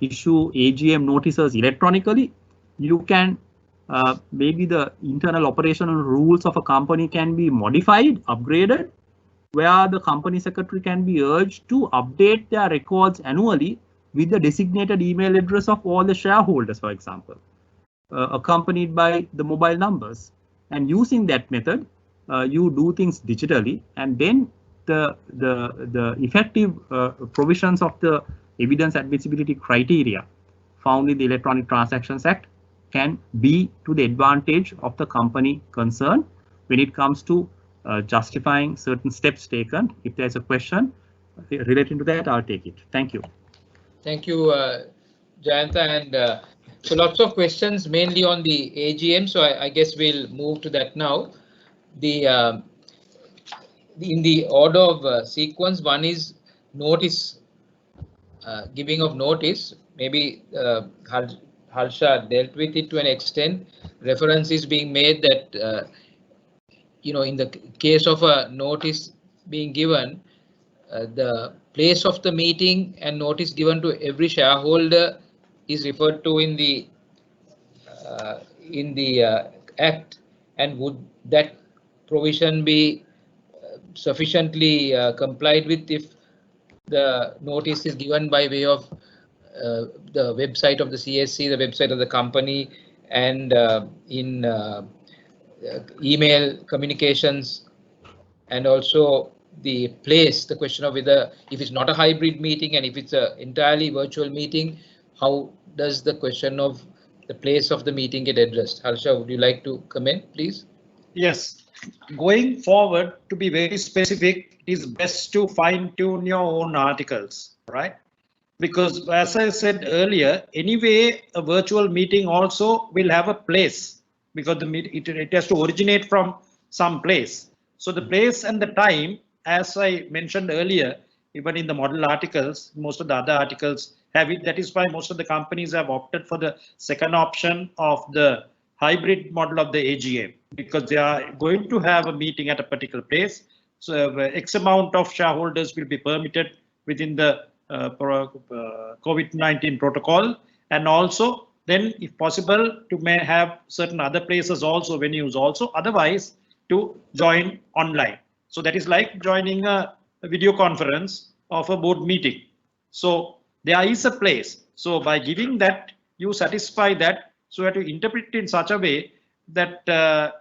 issue AGM notices electronically, you can maybe the internal operational rules of a company can be modified, upgraded, where the company secretary can be urged to update their records annually with the designated email address of all the shareholders, for example, accompanied by the mobile numbers. And using that method, you do things digitally, and then the effective provisions of the evidence admissibility criteria found in the Electronic Transactions Act can be to the advantage of the company concerned when it comes to justifying certain steps taken. If there's a question relating to that, I'll take it. Thank you. Thank you, Jayanta. And so lots of questions mainly on the AGM. So I guess we'll move to that now. In the order of sequence, one is notice, giving of notice. Maybe Harsha dealt with it to an extent. Reference is being made that in the case of a notice being given, the place of the meeting and notice given to every shareholder is referred to in the Act, and would that provision be sufficiently complied with if the notice is given by way of the website of the CSC, the website of the company, and in email communications, and also the place, the question of whether if it's not a hybrid meeting and if it's an entirely virtual meeting, how does the question of the place of the meeting get addressed? Harsha, would you like to comment, please? Yes, going forward, to be very specific, it is best to fine tune your own articles, right? Because as I said earlier, anyway, a virtual meeting also will have a place, because it has to originate from some place. So the place and the time, as I mentioned earlier, even in the model articles, most of the other articles have it. That is why most of the companies have opted for the second option of the hybrid model of the AGM, because they are going to have a meeting at a particular place. So X amount of shareholders will be permitted within the COVID-19 protocol, and also then if possible to may have certain other places also, venues also, otherwise to join online. So that is like joining a video conference of a board meeting. So there is a place. So by giving that, you satisfy that. So you have to interpret it in such a way that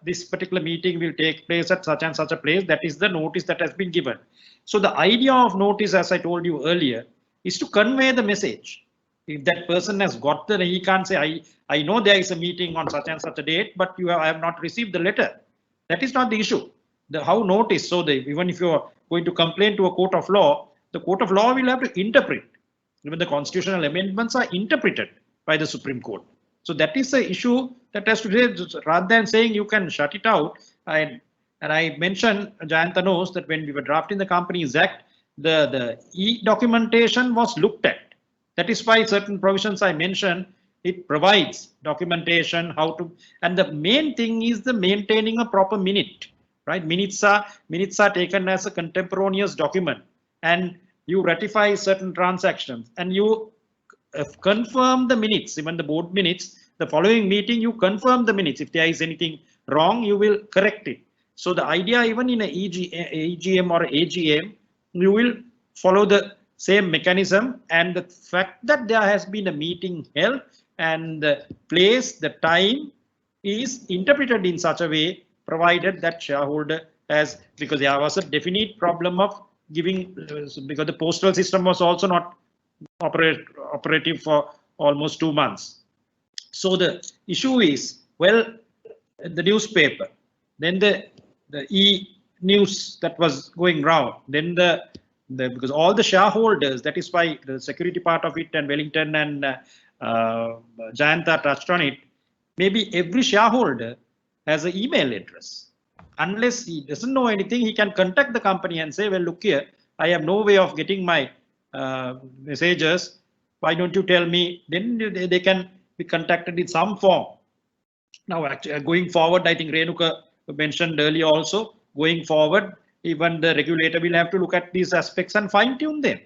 this particular meeting will take place at such and such a place. That is the notice that has been given. So the idea of notice, as I told you earlier, is to convey the message. If that person has got the, he can't say, I know there is a meeting on such and such a date, but I have not received the letter. That is not the issue. The how notice, so even if you are going to complain to a court of law, the court of law will have to interpret. Even the constitutional amendments are interpreted by the Supreme Court. So that is the issue that has to be, rather than saying you can shut it out. And I mentioned, Jayanta knows that when we were drafting the Companies Act, the e-documentation was looked at. That is why certain provisions I mentioned, it provides documentation, how to, and the main thing is the maintaining a proper minute, right? Minutes are taken as a contemporaneous document, and you ratify certain transactions, and you confirm the minutes, even the board minutes. The following meeting, you confirm the minutes. If there is anything wrong, you will correct it. So the idea, even in a EGM or AGM, you will follow the same mechanism, and the fact that there has been a meeting held and the place, the time is interpreted in such a way, provided that shareholder has, because there was a definite problem of giving, because the postal system was also not operative for almost 2 months. So the issue is, well, the newspaper, then the e-news that was going round, then because all the shareholders, that is why the security part of it, and Wellington and Jayanta touched on it, maybe every shareholder has an email address. Unless he doesn't know anything, he can contact the company and say, well, look here, I have no way of getting my messages. Why don't you tell me? Then they can be contacted in some form. Now, actually, going forward, I think Renuka mentioned earlier also, going forward, even the regulator will have to look at these aspects and fine tune them.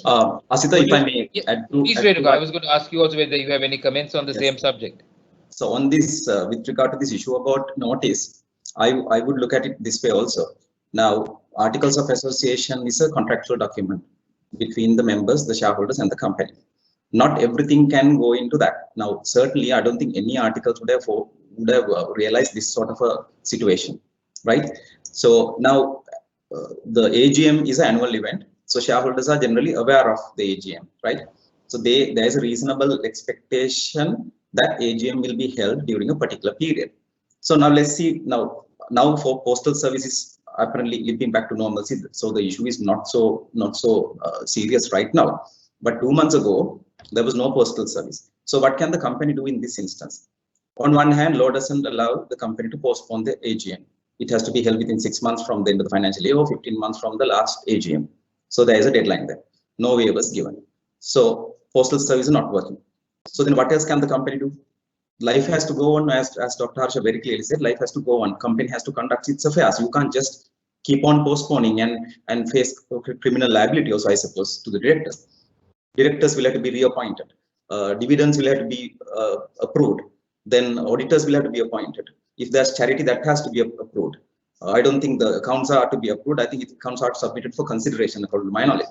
Asita, if I may add to, please, Renuka, I was going to ask you also whether you have any comments on the same subject. So on this, with regard to this issue about notice, I would look at it this way also. Now, Articles of Association is a contractual document between the members, the shareholders, and the company. Not everything can go into that. Now, certainly, I don't think any articles would have realized this sort of a situation, right? So now, the AGM is an annual event, so shareholders are generally aware of the AGM, right? So there is a reasonable expectation that AGM will be held during a particular period. So now let's see, now for postal services apparently limping back to normalcy, so the issue is not so serious right now. But 2 months ago, there was no postal service. So what can the company do in this instance? On one hand, law doesn't allow the company to postpone the AGM. It has to be held within 6 months from the end of the financial year or 15 months from the last AGM. So there is a deadline there. No waiver was given. So postal service is not working. So then what else can the company do? Life has to go on, as Dr. Harsha very clearly said, life has to go on. Company has to conduct its affairs. You can't just keep on postponing and face criminal liability also, I suppose, to the directors. Directors will have to be reappointed. Dividends will have to be approved. Then auditors will have to be appointed. If there's charity, that has to be approved. I don't think the accounts are to be approved. I think accounts are submitted for consideration, according to my knowledge.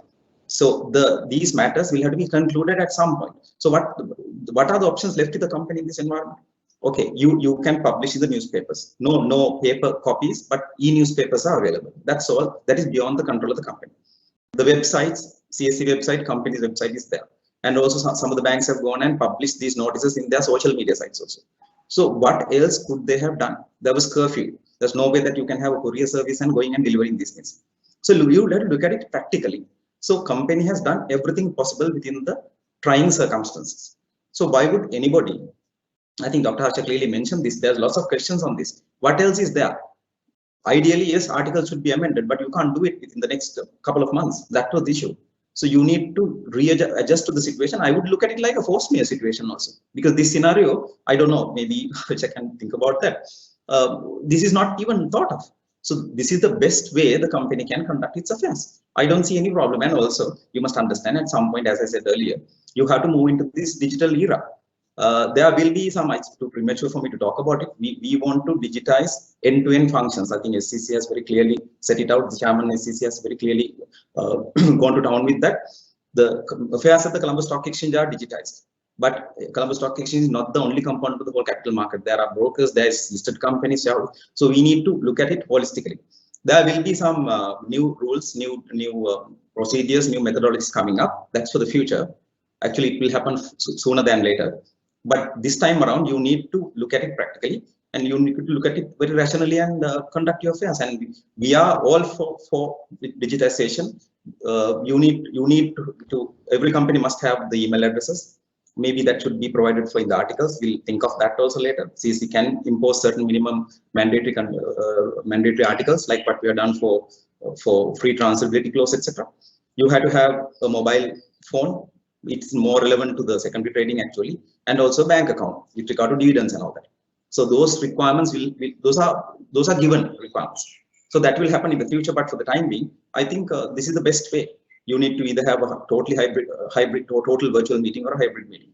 So these matters will have to be concluded at some point. So what are the options left to the company in this environment? Okay, you can publish in the newspapers. No paper copies, but e-newspapers are available. That's all. That is beyond the control of the company. The websites, CSC website, company's website is there. And also some of the banks have gone and published these notices in their social media sites also. So what else could they have done? There was curfew. There's no way that you can have a courier service and going and delivering these things. So you have to look at it practically. So company has done everything possible within the trying circumstances. So why would anybody, I think Dr. Harsha clearly mentioned this, there's lots of questions on this. What else is there? Ideally, yes, articles should be amended, but you can't do it within the next couple of months. That was the issue. So you need to readjust to the situation. I would look at it like a force majeure situation also, because this scenario, I don't know, maybe which I can think about that. This is not even thought of. So this is the best way the company can conduct its affairs. I don't see any problem. And also, you must understand at some point, as I said earlier, you have to move into this digital era. There will be some, it's too premature for me to talk about it. We want to digitize end-to-end functions. I think SCC has very clearly set it out. The chairman SCC has very clearly gone to town with that. The affairs at the Colombo Stock Exchange are digitized. But Colombo Stock Exchange is not the only component of the whole capital market. There are brokers, there is listed companies. So we need to look at it holistically. There will be some new rules, new procedures, new methodologies coming up. That's for the future. Actually, it will happen sooner than later. But this time around, you need to look at it practically, and you need to look at it very rationally and conduct your affairs. And we are all for digitization. You need to every company must have the email addresses. Maybe that should be provided for in the articles. We'll think of that also later. CSC can impose certain minimum mandatory articles, like what we have done for free transferability clause, etc. You have to have a mobile phone. It's more relevant to the secondary trading actually, and also bank account with regard to dividends and all that. So those requirements those are given requirements. So that will happen in the future, but for the time being, I think this is the best way. You need to either have a totally hybrid or total virtual meeting or a hybrid meeting.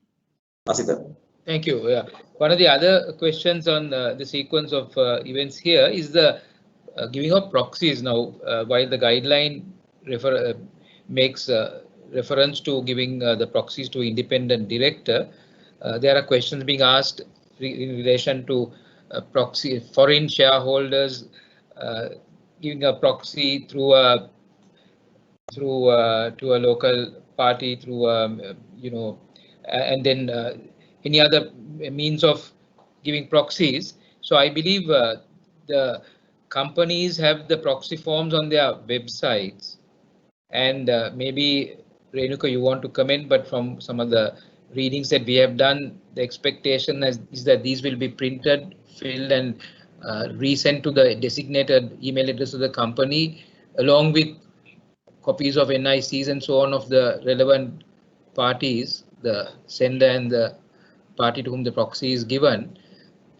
Asita. Thank you. Yeah. One of the other questions on the sequence of events here is the giving of proxies now. While the guideline makes reference to giving the proxies to independent director, there are questions being asked in relation to proxy foreign shareholders giving a proxy through a to a local party through and then any other means of giving proxies. So I believe the companies have the proxy forms on their websites, and maybe Renuka, you want to comment, but from some of the readings that we have done, the expectation is that these will be printed, filled, and resent to the designated email address of the company, along with copies of NICs and so on of the relevant parties, the sender and the party to whom the proxy is given.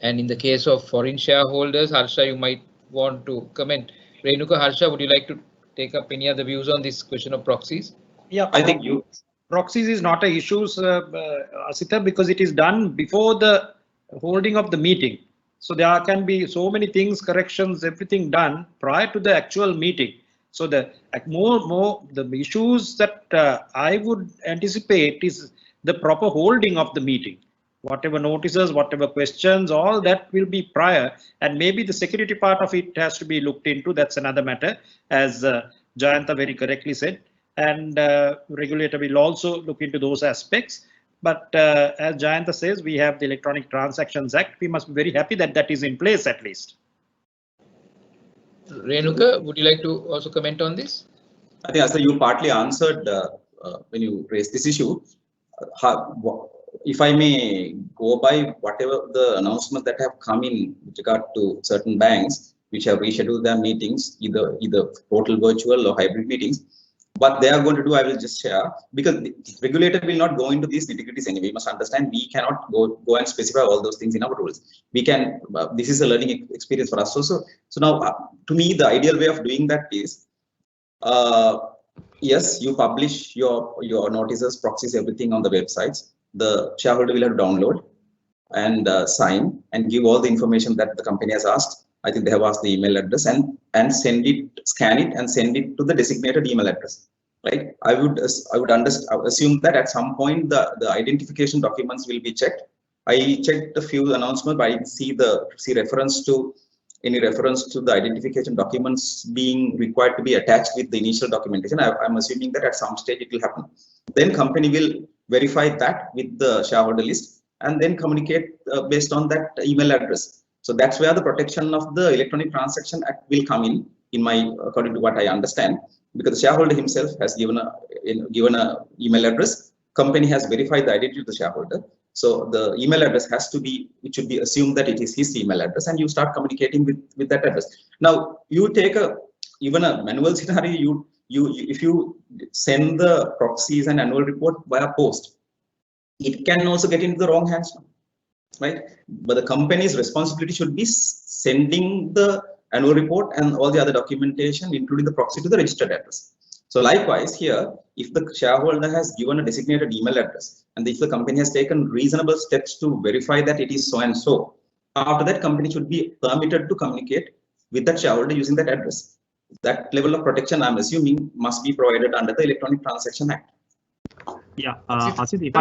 And in the case of foreign shareholders, Harsha, you might want to comment. Renuka, Harsha, would you like to take up any other views on this question of proxies? Yeah, I think proxies is not an issue, Asita, because it is done before the holding of the meeting. So there can be so many things, corrections, everything done prior to the actual meeting. So the issues that I would anticipate is the proper holding of the meeting. Whatever notices, whatever questions, all that will be prior, and maybe the security part of it has to be looked into. That's another matter, as Jayanta very correctly said, and regulator will also look into those aspects. But as Jayanta says, we have the Electronic Transactions Act. We must be very happy that that is in place at least. Renuka, would you like to also comment on this? I think, Asa, you partly answered when you raised this issue. If I may go by whatever the announcements that have come in with regard to certain banks which have rescheduled their meetings, either total virtual or hybrid meetings, what they are going to do, I will just share, because the regulator will not go into these nitty-gritties anyway. You must understand, we cannot go and specify all those things in our rules. We can, this is a learning experience for us also. So now, to me, the ideal way of doing that is, yes, you publish your notices, proxies, everything on the websites. The shareholder will have to download and sign and give all the information that the company has asked. I think they have asked the email address and send it, scan it and send it to the designated email address. Right? I would assume that at some point the identification documents will be checked. I checked a few announcements, but I didn't see any reference to the identification documents being required to be attached with the initial documentation. I'm assuming that at some stage it will happen. Then company will verify that with the shareholder list and then communicate based on that email address. So that's where the protection of the Electronic Transaction Act will come in according to what I understand, because the shareholder himself has given a email address. Company has verified the identity of the shareholder. So the email address it should be assumed that it is his email address, and you start communicating with that address. Now you take even a manual scenario, if you send the proxies and annual report via post, it can also get into the wrong hands, right? But the company's responsibility should be sending the annual report and all the other documentation, including the proxy, to the registered address. So likewise here, if the shareholder has given a designated email address, and if the company has taken reasonable steps to verify that it is so and so, after that company should be permitted to communicate with that shareholder using that address. That level of protection, I'm assuming, must be provided under the Electronic Transaction Act. Yeah, Asit, if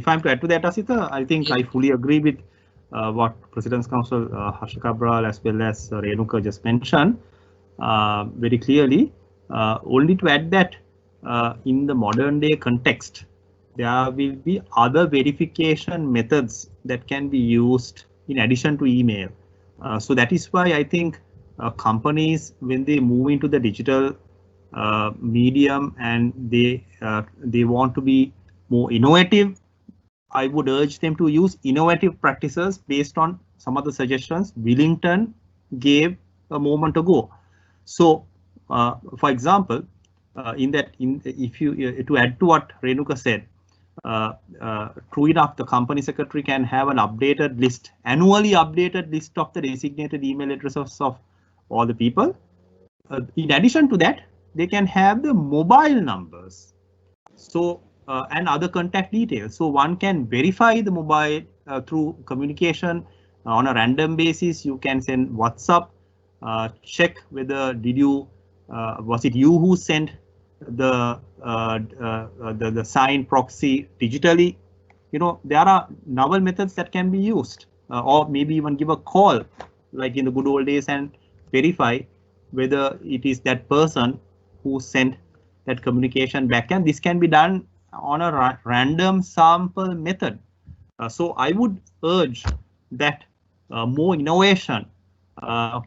I'm to add to that, Asita, I think I fully agree with what President's Counsel Harsha Cabral as well as Renuka just mentioned very clearly. Only to add that in the modern day context, there will be other verification methods that can be used in addition to email. So that is why I think companies, when they move into the digital medium and they want to be more innovative, I would urge them to use innovative practices based on some of the suggestions Wellington gave a moment ago. So, for example, if you to add to what Renuka said, true enough, the company secretary can have an updated list, annually updated list of the designated email addresses of all the people. In addition to that, they can have the mobile numbers. So and other contact details. So one can verify the mobile through communication on a random basis. You can send WhatsApp, check whether was it you who sent the signed proxy digitally. You know, there are novel methods that can be used, or maybe even give a call like in the good old days and verify whether it is that person who sent that communication back, and this can be done on a random sample method. So I would urge that more innovation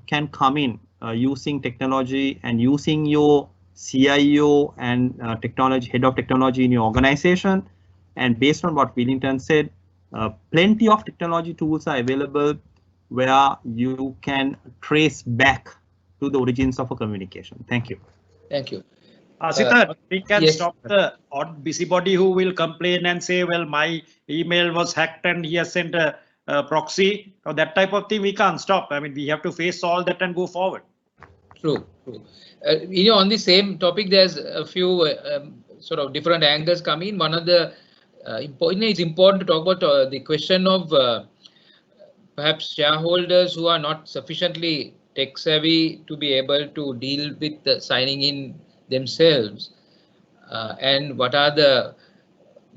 can come in using technology and using your CIO and head of technology in your organization. And based on what Wellington said, plenty of technology tools are available where you can trace back to the origins of a communication. Thank you. Thank you. Asita, we can yes. stop the odd busybody who will complain and say, well, my email was hacked and he has sent a proxy, or that type of thing. We can't stop. I mean, we have to face all that and go forward. True. You know, on the same topic, there's a few sort of different angles coming. One of the it's important to talk about the question of perhaps shareholders who are not sufficiently tech savvy to be able to deal with the signing in themselves, and what are the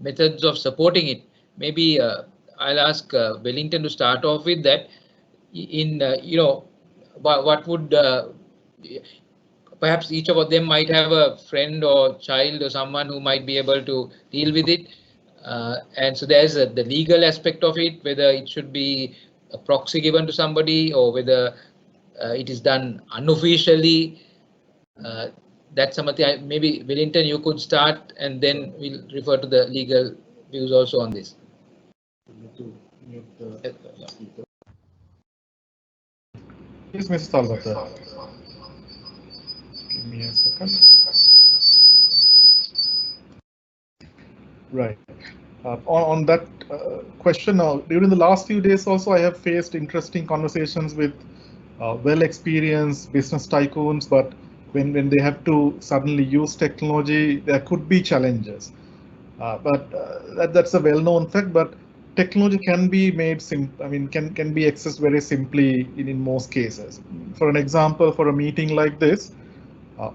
methods of supporting it. Maybe I'll ask Wellington to start off with that. In you know, what would perhaps each of them might have a friend or child or someone who might be able to deal with it, and so there's the legal aspect of it, whether it should be a proxy given to somebody or whether it is done unofficially. That's something maybe Wellington, you could start, and then we'll refer to the legal views also on this. Yes, Mr. Talwata. Give me a second. Right. On that question now, during the last few days also, I have faced interesting conversations with well-experienced business tycoons, but when they have to suddenly use technology, there could be challenges. But that's a well-known fact. But technology can be made can be accessed very simply in most cases. For an example, for a meeting like this,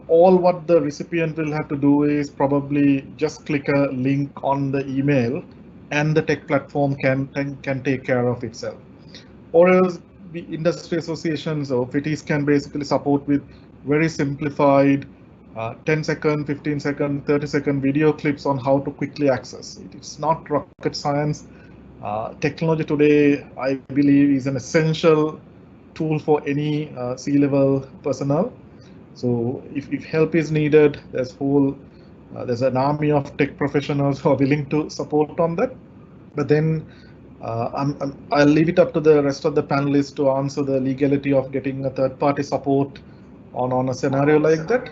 all what the recipient will have to do is probably just click a link on the email, and the tech platform can take care of itself. Or else the industry associations or FITIS can basically support with very simplified 10-second, 15-second, 30-second video clips on how to quickly access. It's not rocket science. Technology today, I believe, is an essential tool for any C-level personnel. So if help is needed, there's an army of tech professionals who are willing to support on that. But then I'll leave it up to the rest of the panelists to answer the legality of getting a third-party support on a scenario like that.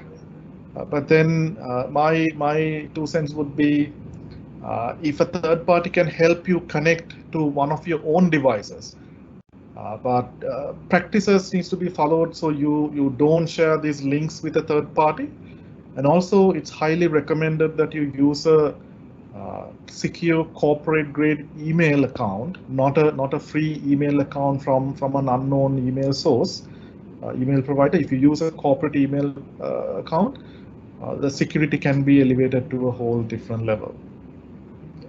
But then my 2 cents would be, if a third party can help you connect to one of your own devices, but practices needs to be followed, so you don't share these links with a third party. And also, it's highly recommended that you use a secure corporate grade email account, not a free email account from an unknown email source, email provider. If you use a corporate email account, the security can be elevated to a whole different level.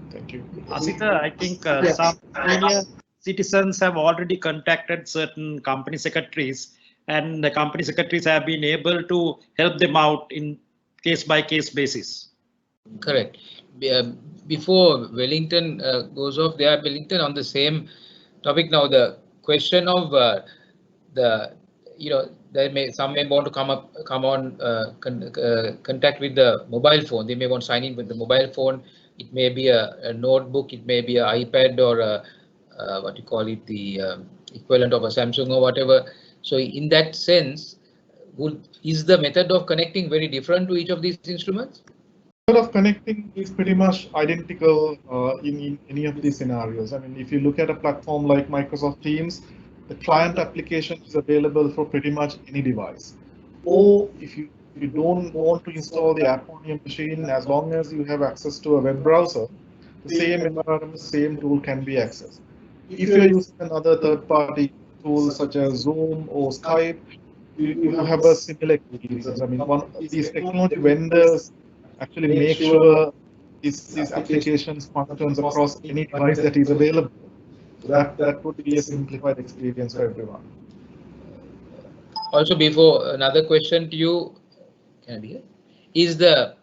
Thank you. Asita, I think some senior citizens have already contacted certain company secretaries, and the company secretaries have been able to help them out in case-by-case basis. Correct. Before Wellington goes off there, Wellington, on the same topic now, the question of some may want to come on contact with the mobile phone. They may want to sign in with the mobile phone. It may be a notebook, it may be an iPad, or what you call it, the equivalent of a Samsung or whatever. So in that sense, is the method of connecting very different to each of these instruments? The method of connecting is pretty much identical in any of these scenarios. I mean, if you look at a platform like Microsoft Teams, the client application is available for pretty much any device. Or if you don't want to install the app on your machine, as long as you have access to a web browser, the same environment, same tool can be accessed. If you're using another third-party tool such as Zoom or Skype, you have a similar experience. I mean, these technology vendors actually make sure these applications functions across any device that is available. So that would be a simplified experience for everyone. Also, before another question to you, can I be here? Is the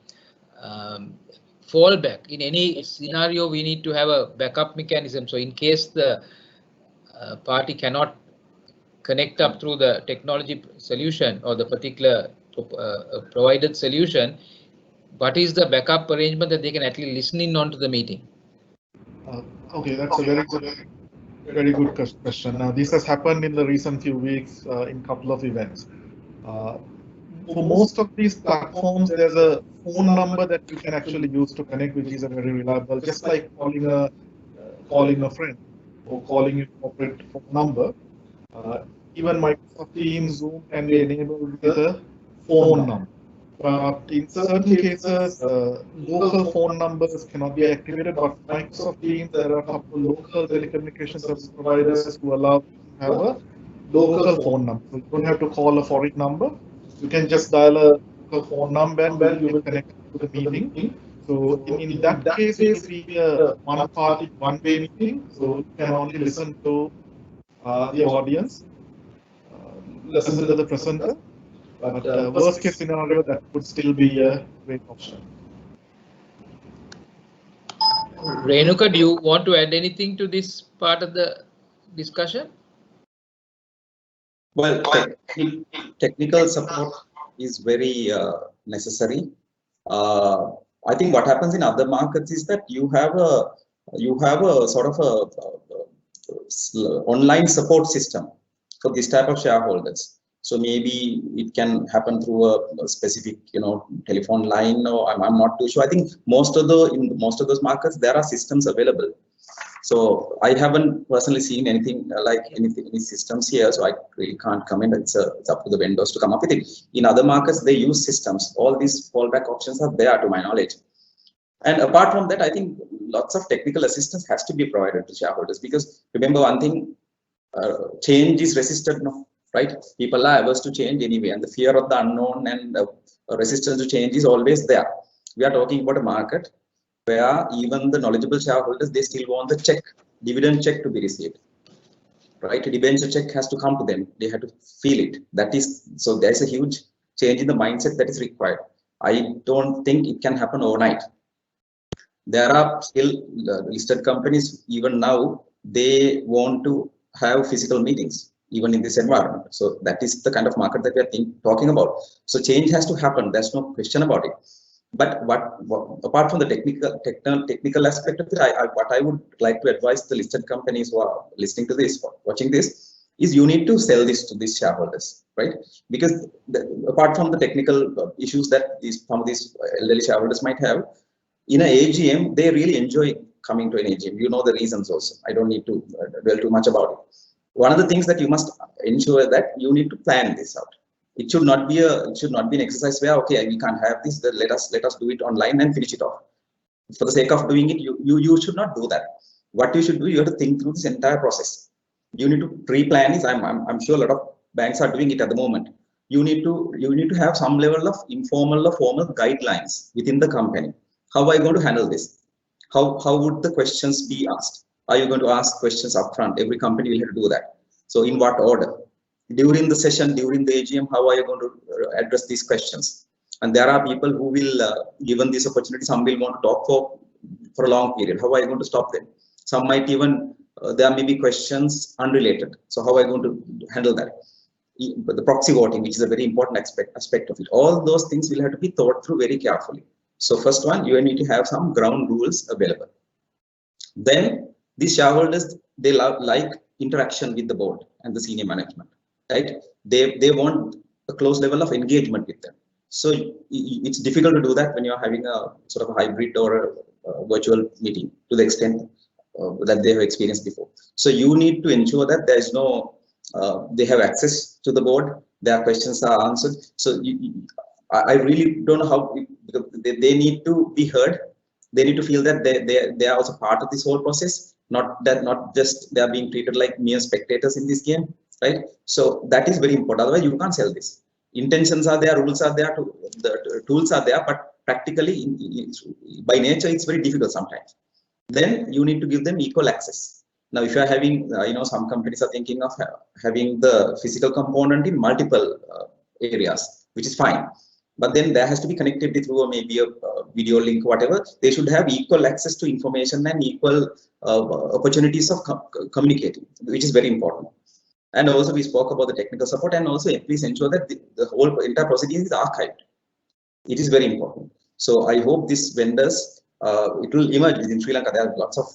fallback in any scenario, we need to have a backup mechanism. So in case the party cannot connect up through the technology solution or the particular provided solution, what is the backup arrangement that they can actually listen in onto the meeting? Okay, that's a very good question. Now, this has happened in the recent few weeks in a couple of events. For most of these platforms, there's a phone number that you can actually use to connect, which is a very reliable, just like calling a friend or calling your corporate phone number. Even Microsoft Teams, Zoom can be enabled with a phone number. But in certain cases, local phone numbers cannot be activated. But Microsoft Teams, there are a couple of local telecommunication service providers who allow you to have a local phone number. So you don't have to call a foreign number. You can just dial a local phone number and you will connect to the meeting. So in that case, it will be a one-party, one-way meeting. So you can only listen to the audience, listen to the presenter. But worst case scenario, that would still be a great option. Renuka, do you want to add anything to this part of the discussion? Well, technical support is very necessary. I think what happens in other markets is that you have a sort of a online support system for this type of shareholders. So maybe it can happen through a specific, telephone line, or I'm not too sure. I think in most of those markets there are systems available. So I haven't personally seen anything like any systems here, so I really can't comment. It's up to the vendors to come up with it. In other markets, they use systems. All these fallback options are there, to my knowledge. And apart from that, I think lots of technical assistance has to be provided to shareholders, because remember one thing, change is resisted, no, right? People are averse to change anyway, and the fear of the unknown and resistance to change is always there. We are talking about a market where even the knowledgeable shareholders, they still want the check, dividend check to be received, right? A debenture check has to come to them. They have to feel it. That is, so there's a huge change in the mindset that is required. I don't think it can happen overnight. There are still listed companies, even now, they want to have physical meetings, even in this environment. So that is the kind of market that we are talking about. So change has to happen. There's no question about it. But what apart from the technical aspect of it, what I would like to advise the listed companies who are listening to this, watching this, is you need to sell this to these shareholders, right? Because apart from the technical issues that some of these elderly shareholders might have, in an AGM, they really enjoy coming to an AGM. You know the reasons also. I don't need to dwell too much about it. One of the things that you must ensure that you need to plan this out. It should not be an exercise where, okay, we can't have this, then let us do it online and finish it off. For the sake of doing it, you should not do that. What you should do, you have to think through this entire process. You need to pre-plan this. I'm sure a lot of banks are doing it at the moment. You need to have some level of informal or formal guidelines within the company. How are you going to handle this? How would the questions be asked? Are you going to ask questions upfront? Every company will have to do that. So in what order? During the session, during the AGM, how are you going to address these questions? And there are people who will, given this opportunity, some will want to talk for a long period. How are you going to stop them? Some might even, there may be questions unrelated. So how are you going to handle that? The proxy voting, which is a very important aspect of it. All those things will have to be thought through very carefully. So first one, you need to have some ground rules available. Then these shareholders, they like interaction with the board and the senior management, right? They want a close level of engagement with them. So it's difficult to do that when you're having a sort of a hybrid or a virtual meeting to the extent that they have experienced before. So you need to ensure that there's no, they have access to the board, their questions are answered. So I really don't know how, they need to be heard. They need to feel that they are also part of this whole process, not just they are being treated like mere spectators in this game, right? So that is very important. Otherwise, you can't sell this. Intentions are there, rules are there, the tools are there, but practically, by nature, it's very difficult sometimes. Then you need to give them equal access. Now, if you are having, some companies are thinking of having the physical component in multiple areas, which is fine. But then there has to be connectivity through maybe a video link, whatever. They should have equal access to information and equal opportunities of communicating, which is very important. And also we spoke about the technical support, and also please ensure that the whole entire proceeding is archived. It is very important. So I hope these vendors, it will emerge within Sri Lanka. There are lots of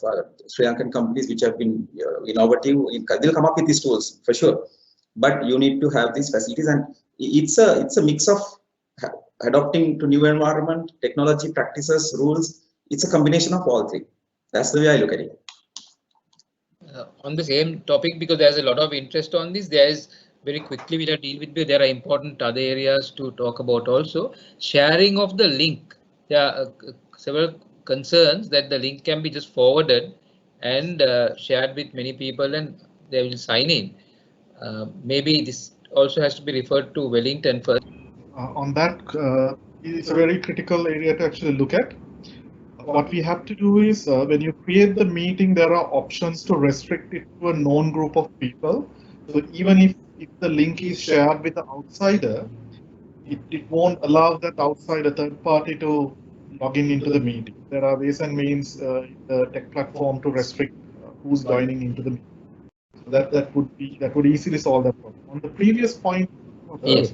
Sri Lankan companies which have been innovative. They'll come up with these tools for sure. But you need to have these facilities, and it's a mix of adopting to new environment, technology, practices, rules. It's a combination of all three. That's the way I look at it. On the same topic, because there's a lot of interest on this, there is very quickly we'll deal with. There are important other areas to talk about also. Sharing of the link. There are several concerns that the link can be just forwarded and shared with many people, and they will sign in. Maybe this also has to be referred to Wellington first. On that, it's a very critical area to actually look at. What we have to do is, when you create the meeting, there are options to restrict it to a known group of people. So even if the link is shared with the outsider, it won't allow that outsider third party to log into the meeting. There are ways and means in the tech platform to restrict who's joining into the meeting. So that would easily solve that problem. On the previous point, yes.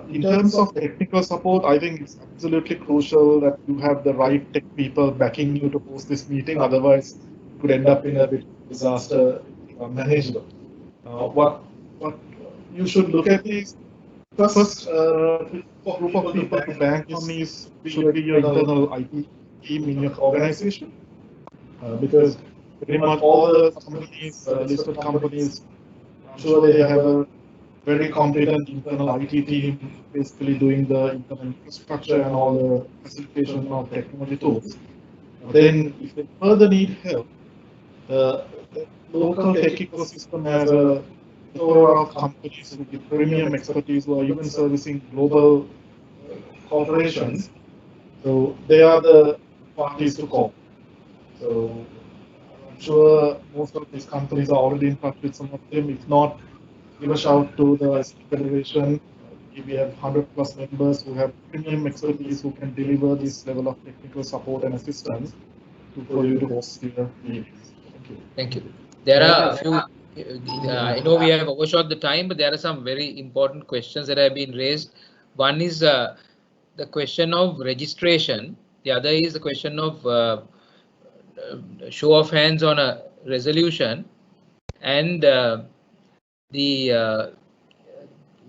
In terms of technical support, I think it's absolutely crucial that you have the right tech people backing you to host this meeting. Otherwise, it could end up in a bit of disaster manageable. What you should look at is first group of people to bank on is should be your internal IT team in your organization, because pretty much all the companies, listed companies, I'm sure they have a very competent internal IT team basically doing the internal infrastructure and all the facilitation of technology tools. Then if they further need help, the local tech ecosystem has a plethora of companies with premium expertise who are even servicing global corporations. So they are the parties to call. So I'm sure most of these companies are already in touch with some of them. If not, give a shout to the Federation. We have 100+ members who have premium expertise who can deliver this level of technical support and assistance for you to host your meetings. Thank you. Thank you. There are a few. I know we have overshot the time, but there are some very important questions that have been raised. One is the question of registration. The other is the question of show of hands on a resolution, and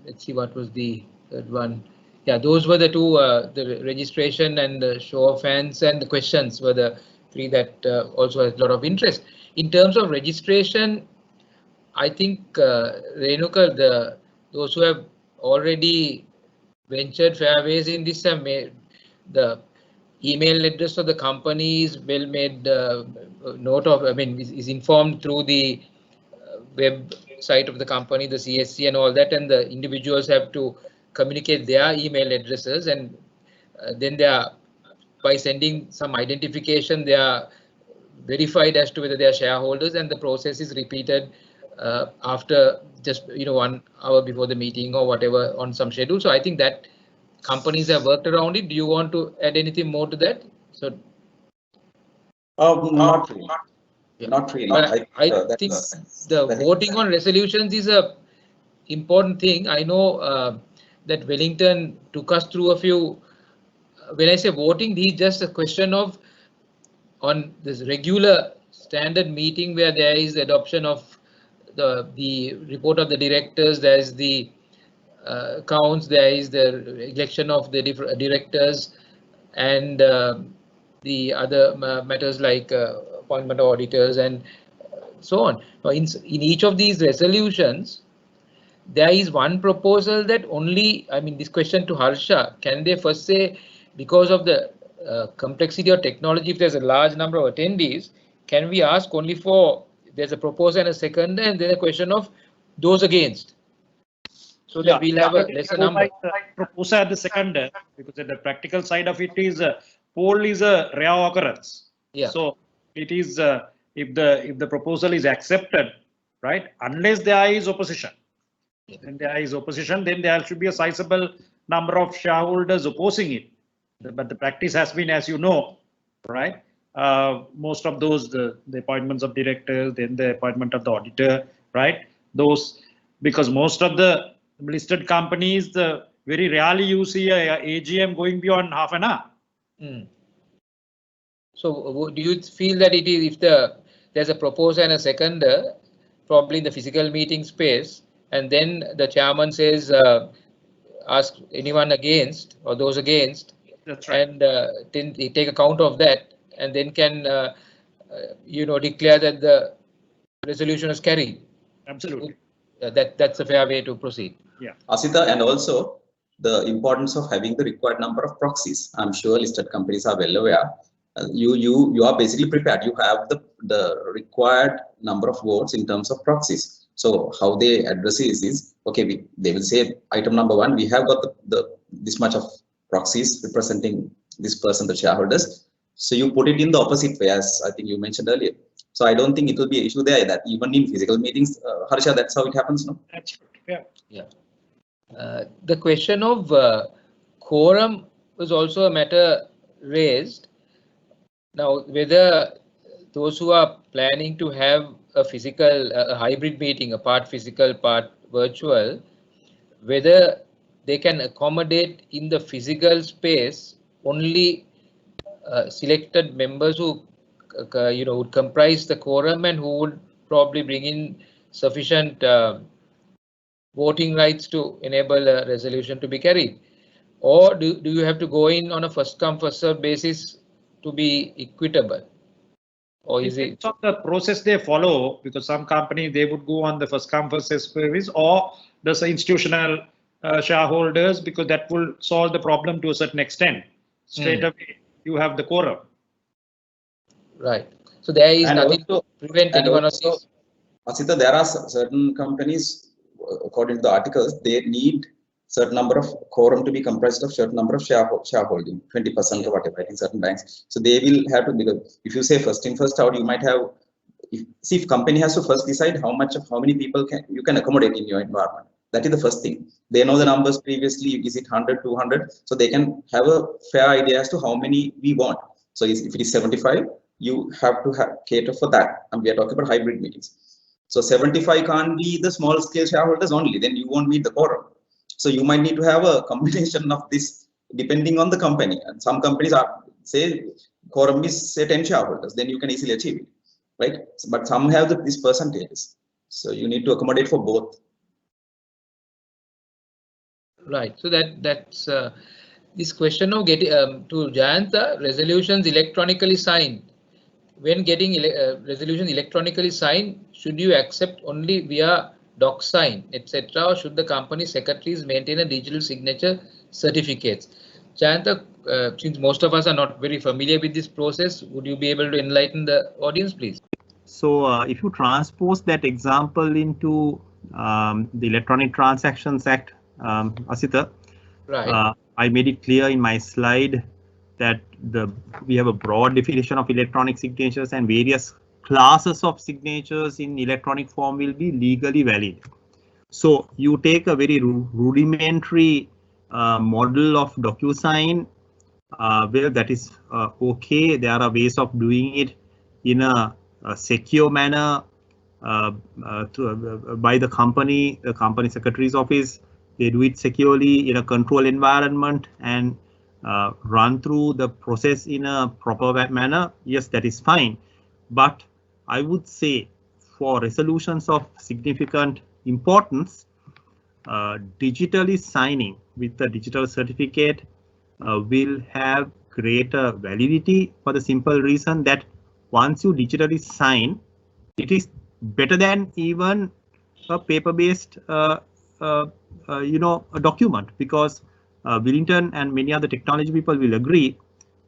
let's see, what was the third one? Yeah, those were the two, the registration and the show of hands, and the questions were the three that also has a lot of interest. In terms of registration, I think Renuka, those who have already ventured fairways in this have made the email address of the company is well made note of. I mean, is informed through the website of the company, the CSC and all that, and the individuals have to communicate their email addresses, and then they are, by sending some identification, they are verified as to whether they are shareholders, and the process is repeated after just 1 hour before the meeting or whatever on some schedule. So I think that companies have worked around it. Do you want to add anything more to that? So not really. Yeah. Not really. I think the voting on resolutions is a important thing. I know that Wellington took us through a few. When I say voting, this is just a question of on this regular standard meeting where there is adoption of the report of the directors, there is the accounts, there is the election of the directors, and the other matters like appointment of auditors and so on. Now, in each of these resolutions, there is one proposal that only, I mean, this question to Harsha, can they first say, because of the complexity of technology, if there's a large number of attendees, can we ask only for, there's a proposal and a second, and then a question of those against, so that we'll have a lesser number. Proposal at the second, because the practical side of it is poll is a rare occurrence. Yeah. So it is if the proposal is accepted, right, unless there is opposition. When there is opposition, then there should be a sizable number of shareholders opposing it. But the practice has been, as you know, right, most of those, the appointments of directors, then the appointment of the auditor, right, those, because most of the listed companies, very rarely you see a AGM going beyond half an hour. So do you feel that it is, if there's a proposal and a seconder, probably in the physical meeting space, and then the chairman says, ask anyone against or those against, that's right, and then they take account of that, and then can declare that the resolution is carried? Absolutely. That's a fair way to proceed. Yeah. Asita, and also the importance of having the required number of proxies. I'm sure listed companies are well aware. You are basically prepared. You have the required number of votes in terms of proxies. So how they address is okay. They will say item number 1. We have got this much of proxies representing this person, the shareholders. So you put it in the opposite way, as I think you mentioned earlier. So I don't think it will be an issue there. That even in physical meetings, Harsha, that's how it happens, no? That's right. Yeah. Yeah. The question of quorum was also a matter raised. Now, whether those who are planning to have a physical, a hybrid meeting, a part physical, part virtual, whether they can accommodate in the physical space only selected members who would comprise the quorum and who would probably bring in sufficient voting rights to enable a resolution to be carried, or do you have to go in on a first come first served basis to be equitable? Or is It's on the process they follow, because some companies they would go on the first come first served basis, or there's institutional shareholders, because that will solve the problem to a certain extent. Straight away, you have the quorum. Right. So there is And nothing also- to prevent and anyone of also, these. Asita, there are certain companies, according to the articles, they need certain number of quorum to be comprised of certain number of shareholding, 20% or whatever, I think certain banks. So they will have to, because if you say first in, first out, you might have, if company has to first decide how many people you can accommodate in your environment. That is the first thing. They know the numbers previously, is it 100, 200, so they can have a fair idea as to how many we want. So if it is 75, you have to cater for that. And we are talking about hybrid meetings. So 75 can't be the small scale shareholders only, then you won't meet the quorum. So you might need to have a combination of this depending on the company. And some companies are, say, quorum is say 10 shareholders, then you can easily achieve it, right? But some have these percentages. So you need to accommodate for both. Right. So that's this question of getting to Jayanta, resolutions electronically signed. When getting resolution electronically signed, should you accept only via DocSign, etc., or should the company secretaries maintain a digital signature certificates? Jayanta, since most of us are not very familiar with this process, would you be able to enlighten the audience, please? So if you transpose that example into the Electronic Transactions Act, Asita, right. I made it clear in my slide that we have a broad definition of electronic signatures, and various classes of signatures in electronic form will be legally valid. So you take a very rudimentary model of DocuSign, where that is okay. There are ways of doing it in a secure manner by the company secretary's office. They do it securely in a controlled environment and run through the process in a proper manner. Yes, that is fine. But I would say for resolutions of significant importance, digitally signing with the digital certificate will have greater validity, for the simple reason that once you digitally sign, it is better than even a paper-based a document, because Willington and many other technology people will agree,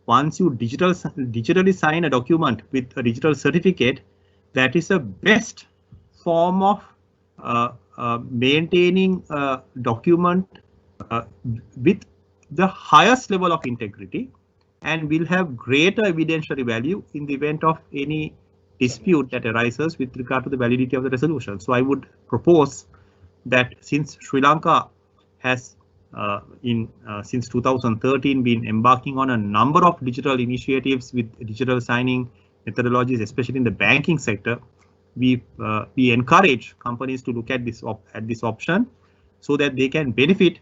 once you digitally sign a document with a digital certificate, that is a best form of maintaining a document with the highest level of integrity, and will have greater evidentiary value in the event of any dispute that arises with regard to the validity of the resolution. So I would propose that since Sri Lanka has since 2013 been embarking on a number of digital initiatives with digital signing methodologies, especially in the banking sector, we encourage companies to look at this option so that they can benefit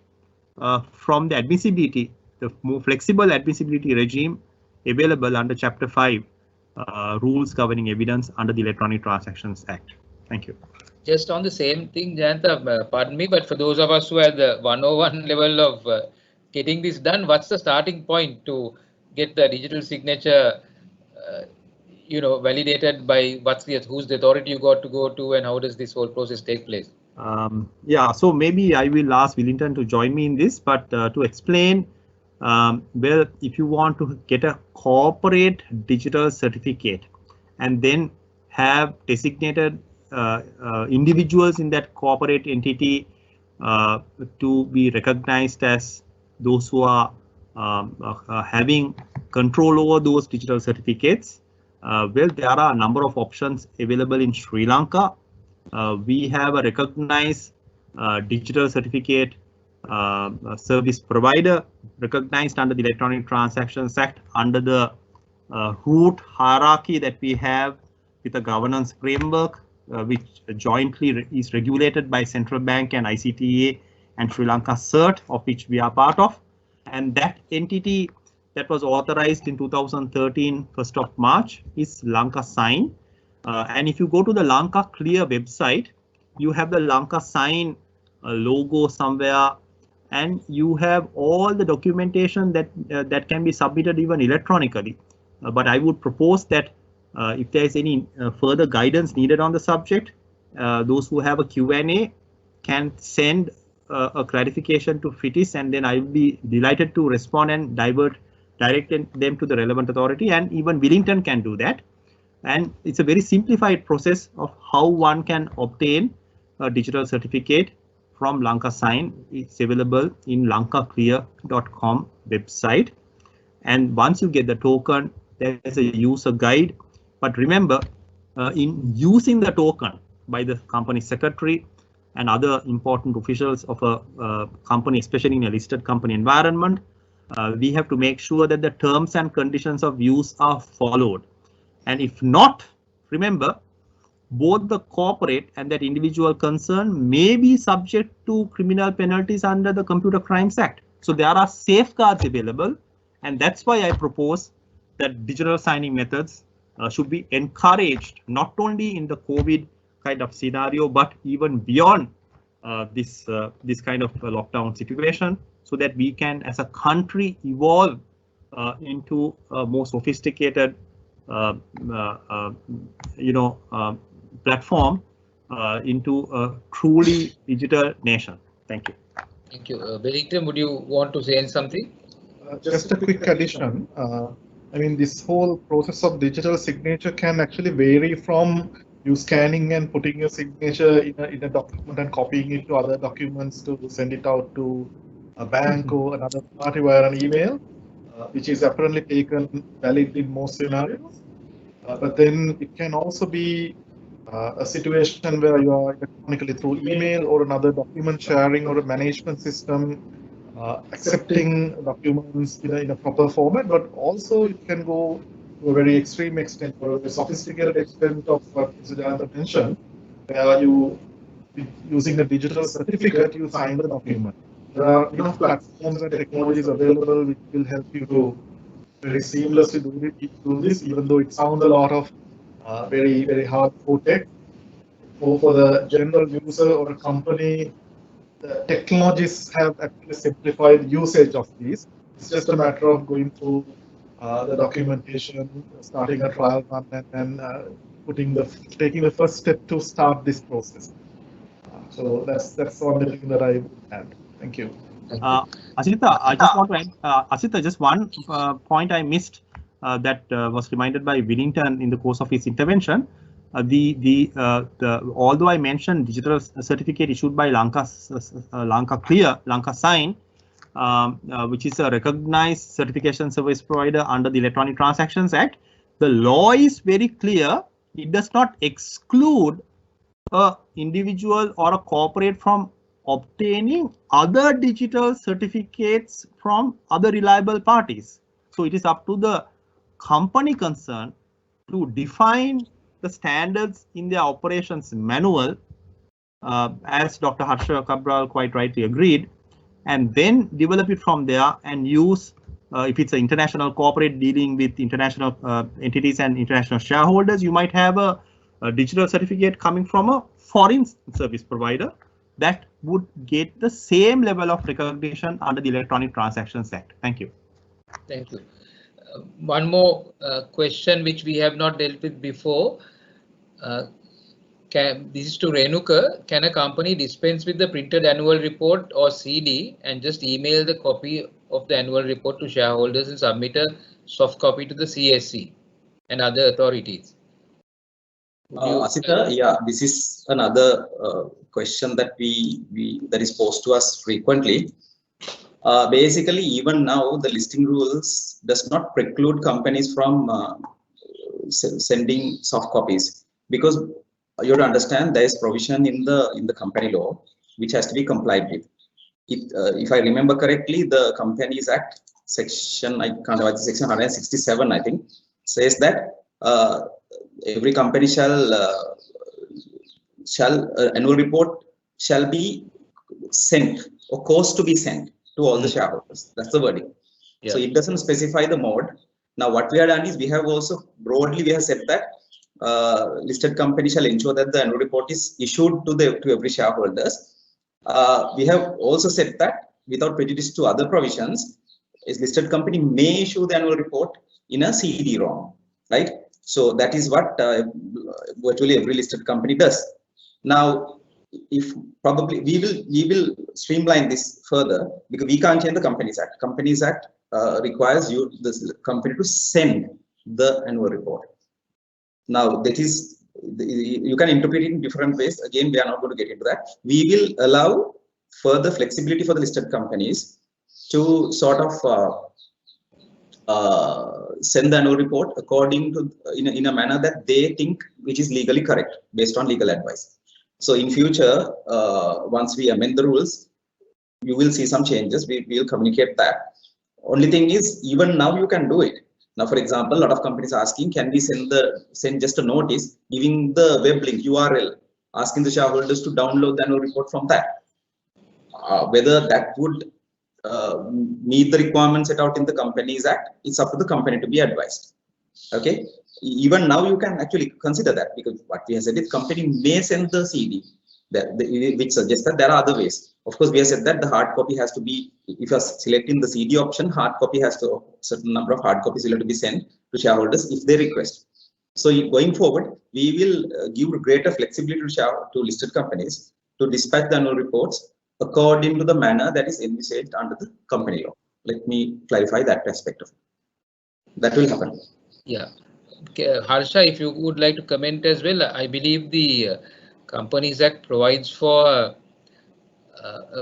from the admissibility, the more flexible admissibility regime available under Chapter 5 rules governing evidence under the Electronic Transactions Act. Thank you. Just on the same thing, Jayanta, pardon me, but for those of us who are the 101 level of getting this done, what's the starting point to get the digital signature, validated by who's the authority you got to go to, and how does this whole process take place? Yeah, so maybe I will ask Willington to join me in this, but to explain, well, if you want to get a corporate digital certificate and then have designated individuals in that corporate entity to be recognized as those who are having control over those digital certificates, well, there are a number of options available in Sri Lanka. We have a recognized digital certificate service provider recognized under the Electronic Transactions Act under the root hierarchy that we have with a governance framework which jointly is regulated by Central Bank and ICTA and Sri Lanka CERT, of which we are part of. And that entity that was authorized in 2013, 1st of March, is Lanka Sign. And if you go to the Lanka Clear website, you have the Lanka Sign logo somewhere, and you have all the documentation that can be submitted even electronically. But I would propose that if there is any further guidance needed on the subject, those who have a Q&A can send a clarification to FITIS, and then I will be delighted to respond and direct them to the relevant authority, and even Wellington can do that. And it's a very simplified process of how one can obtain a digital certificate from Lanka Sign. It's available in lankaclear.com website. And once you get the token, there is a user guide. But remember, in using the token by the company secretary and other important officials of a company, especially in a listed company environment, we have to make sure that the terms and conditions of use are followed. And if not, remember, both the corporate and that individual concerned may be subject to criminal penalties under the Computer Crimes Act. So there are safeguards available, and that's why I propose that digital signing methods should be encouraged, not only in the COVID kind of scenario, but even beyond this kind of lockdown situation, so that we can, as a country, evolve into a more sophisticated platform into a truly digital nation. Thank you. Thank you. Wellington, would you want to say something? Just a quick addition. I mean, this whole process of digital signature can actually vary from you scanning and putting your signature in a document and copying it to other documents to send it out to a bank or another party via an email, which is apparently taken valid in most scenarios. But then it can also be a situation where you are electronically through email or another document sharing or a management system accepting documents in a proper format, but also it can go to a very extreme extent or a sophisticated extent of what Sujanta mentioned, where you, using a digital certificate, you sign the document. There are enough platforms and technologies available which will help you to very seamlessly do this, even though it sounds a lot of very, very hardcore tech. For the general user or a company, the technologies have actually simplified usage of these. It's just a matter of going through the documentation, starting a trial run, and taking the first step to start this process. So that's one thing that I would add. Thank you. Asita, I just want to add, Asita, just one point I missed that was reminded by Wellington in the course of his intervention. Although I mentioned digital certificate issued by Lanka Sign, which is a recognized certification service provider under the Electronic Transactions Act, the law is very clear. It does not exclude an individual or a corporate from obtaining other digital certificates from other reliable parties. So it is up to the company concerned to define the standards in their operations manual, as Dr. Harsha Cabral quite rightly agreed, and then develop it from there and use, if it's an international corporate dealing with international entities and international shareholders, you might have a digital certificate coming from a foreign service provider that would get the same level of recognition under the Electronic Transactions Act. Thank you. Thank you. One more question which we have not dealt with before. This is to Renuka. Can a company dispense with the printed annual report or CD and just email the copy of the annual report to shareholders and submit a soft copy to the CSC and other authorities? Asita, yeah, this is another question that that is posed to us frequently. Basically, even now, the listing rules does not preclude companies from sending soft copies, because you have to understand there is provision in the company law which has to be complied with. If I remember correctly, the Companies Act section, I can't remember, section 167, I think, says that every company shall annual report shall be sent or caused to be sent to all the shareholders. That's the wording. Yeah. So it doesn't specify the mode. Now what we have done is we have also broadly said that listed company shall ensure that the annual report is issued to every shareholders. We have also said that without prejudice to other provisions, a listed company may issue the annual report in a CD-ROM, right? So that is what virtually every listed company does. Now, if probably we will streamline this further, because we can't change the Companies Act. Companies Act requires you, the company, to send the annual report. Now that is, you can interpret it in different ways. Again, we are not going to get into that. We will allow further flexibility for the listed companies to sort of send the annual report according to in a manner that they think which is legally correct based on legal advice. So in future, once we amend the rules, you will see some changes. We will communicate that. Only thing is, even now you can do it. Now, for example, a lot of companies are asking, can we send just a notice giving the web link URL, asking the shareholders to download the annual report from that. Whether that would meet the requirements set out in the Companies Act, it's up to the company to be advised. Okay. Even now you can actually consider that, because what we have said is company may send the CD, which suggests that there are other ways. Of course, we have said that the hard copy has to be, if you are selecting the CD option, hard copy has to, certain number of hard copies will have to be sent to shareholders if they request. So going forward, we will give greater flexibility to listed companies to dispatch the annual reports according to the manner that is envisaged under the company law. Let me clarify that aspect of it. That will happen. Yeah. Okay, Harsha, if you would like to comment as well, I believe the Companies Act provides for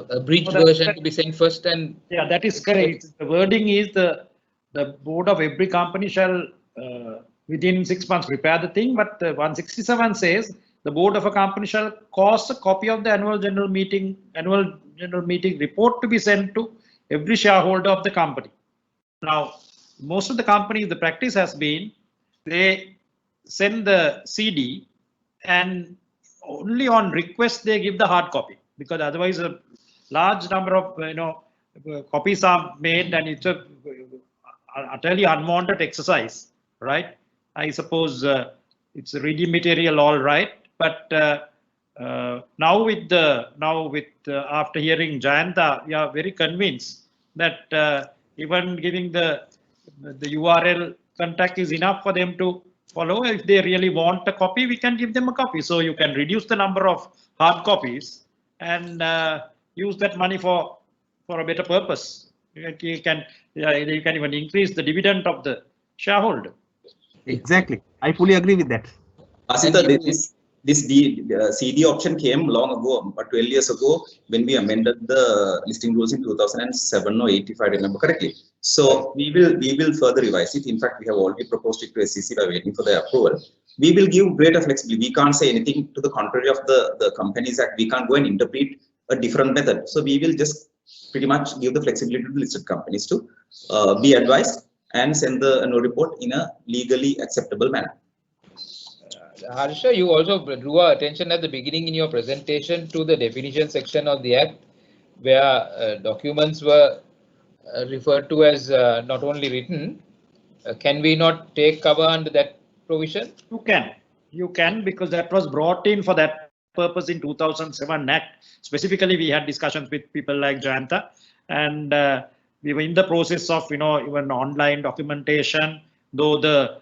a breached version to be sent first, and yeah, that is correct. The wording is the board of every company shall within 6 months prepare the thing, but 167 says the board of a company shall cause a copy of the annual general meeting report to be sent to every shareholder of the company. Now, most of the companies, the practice has been they send the CD and only on request they give the hard copy, because otherwise a large number of copies are made and it's a utterly unwanted exercise, right? I suppose it's a ready material, all right, but now with after hearing Jayanta, we are very convinced that even giving the URL contact is enough for them to follow. If they really want a copy, we can give them a copy. So you can reduce the number of hard copies and use that money for a better purpose. You can even increase the dividend of the shareholder. Exactly. I fully agree with that. Asita, this CD option came long ago, but 12 years ago, when we amended the listing rules in 2007 or 8, if I remember correctly. So we will further revise it. In fact, we have already proposed it to SEC by waiting for their approval. We will give greater flexibility. We can't say anything to the contrary of the Companies Act. We can't go and interpret a different method. So we will just pretty much give the flexibility to the listed companies to be advised and send the annual report in a legally acceptable manner. Harsha, you also drew our attention at the beginning in your presentation to the definition section of the Act, where documents were referred to as not only written. Can we not take cover under that provision? You can, because that was brought in for that purpose in 2007 Act. Specifically, we had discussions with people like Jayanta, and we were in the process of even online documentation, though the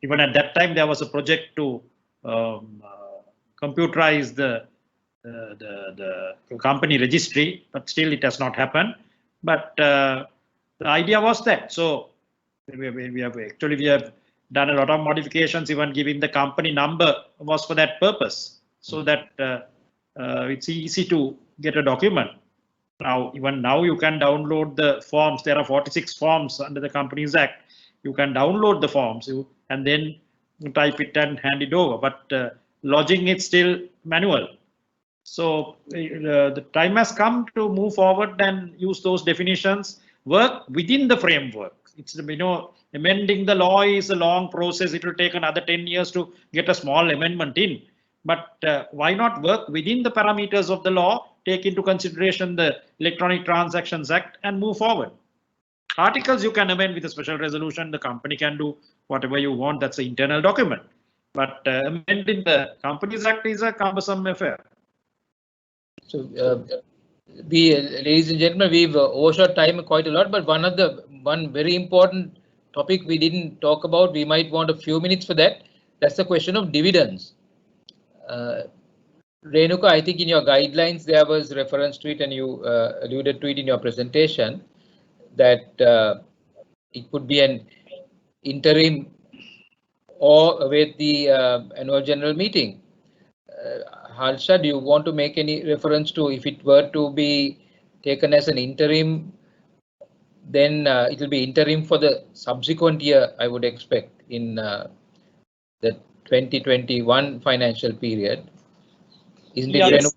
even at that time there was a project to computerize the company registry, but still it has not happened. But the idea was that. So we have done a lot of modifications, even giving the company number was for that purpose, so that it's easy to get a document. Now, even now you can download the forms. There are 46 forms under the Companies Act. You can download the forms and then type it and hand it over, but lodging it still manual. So the time has come to move forward and use those definitions, work within the framework. It's amending the law is a long process. It will take another 10 years to get a small amendment in. But why not work within the parameters of the law, take into consideration the Electronic Transactions Act and move forward. Articles you can amend with a special resolution. The company can do whatever you want. That's an internal document. But amending the Companies Act is a cumbersome affair. So, ladies and gentlemen, we've overshot time quite a lot. But one very important topic we didn't talk about, we might want a few minutes for that. That's the question of dividends. Renuka, I think in your guidelines there was reference to it, and you alluded to it in your presentation, that it could be an interim or with the annual general meeting. Harsha, do you want to make any reference to if it were to be taken as an interim, then it will be interim for the subsequent year, I would expect, in the 2021 financial period. Isn't it? Yes.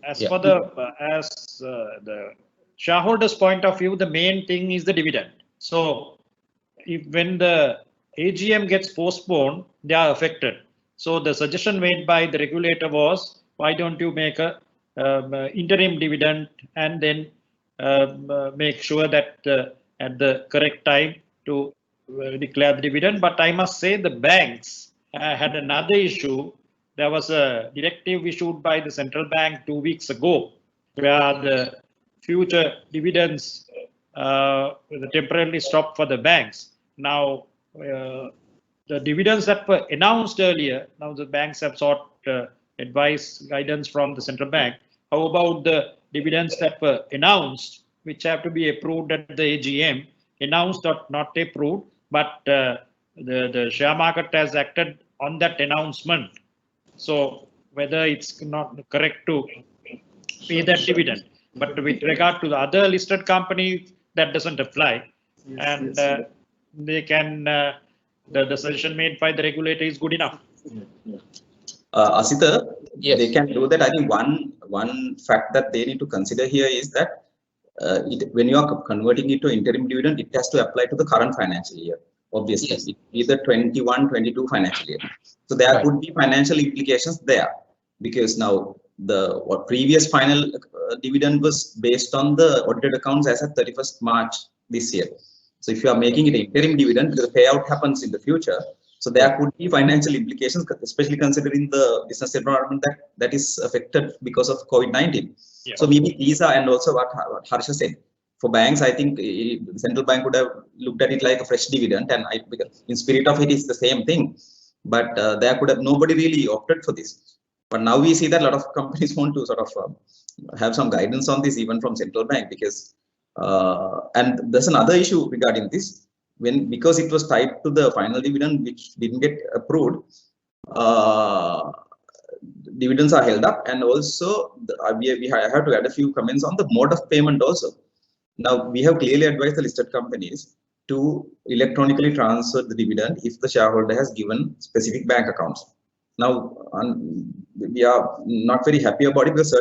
As Yeah. for the shareholders' point of view, the main thing is the dividend. So if when the AGM gets postponed, they are affected. So the suggestion made by the regulator was, why don't you make a interim dividend and then make sure that at the correct time to declare the dividend. But I must say the banks had another issue. There was a directive issued by the central bank 2 weeks ago, where the future dividends temporarily stopped for the banks. Now, the dividends that were announced earlier, now the banks have sought advice, guidance from the central bank. How about the dividends that were announced, which have to be approved at the AGM, announced or not approved, but the share market has acted on that announcement. So whether it's not correct to pay that dividend, but with regard to the other listed companies, that doesn't apply, and they can the suggestion made by the regulator is good enough. Asita, Yes. they can do that. I think one fact that they need to consider here is that when you are converting it to interim dividend, it has to apply to the current financial year. Obviously, Yes. either 21-22 financial year. So there Right. could be financial implications there, because now the previous final dividend was based on the audited accounts as of 31st March this year. So if you are making it interim dividend, the payout happens in the future. So there could be financial implications, especially considering the business environment that is affected because of COVID-19. Yeah. So maybe these are, and also what Harsha said, for banks, I think the central bank would have looked at it like a fresh dividend, and in spirit of it is the same thing. But there could have nobody really opted for this. But now we see that a lot of companies want to sort of have some guidance on this, even from central bank, because and there's another issue regarding this. Because it was tied to the final dividend, which didn't get approved, dividends are held up, and also I have to add a few comments on the mode of payment also. Now we have clearly advised the listed companies to electronically transfer the dividend if the shareholder has given specific bank accounts. Now we are not very happy about it, because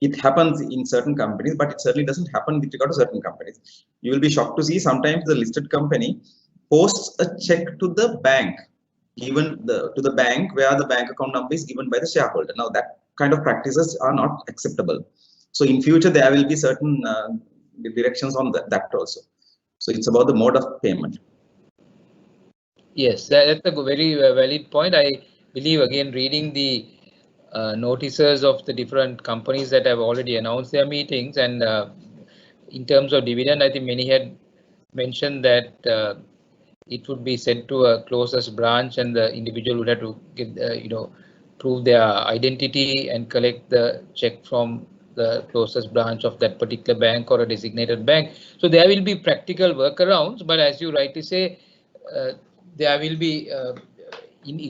it happens in certain companies, but it certainly doesn't happen with regard to certain companies. You will be shocked to see sometimes the listed company posts a check to the bank, given to the bank where the bank account number is given by the shareholder. Now that kind of practices are not acceptable. So in future there will be certain directions on that also. So it's about the mode of payment. Yes, that's a very valid point. I believe, again, reading the notices of the different companies that have already announced their meetings, and in terms of dividend, I think many had mentioned that it would be sent to a closest branch, and the individual would have to give, prove their identity and collect the check from the closest branch of that particular bank or a designated bank. So there will be practical workarounds, but as you rightly say, there will be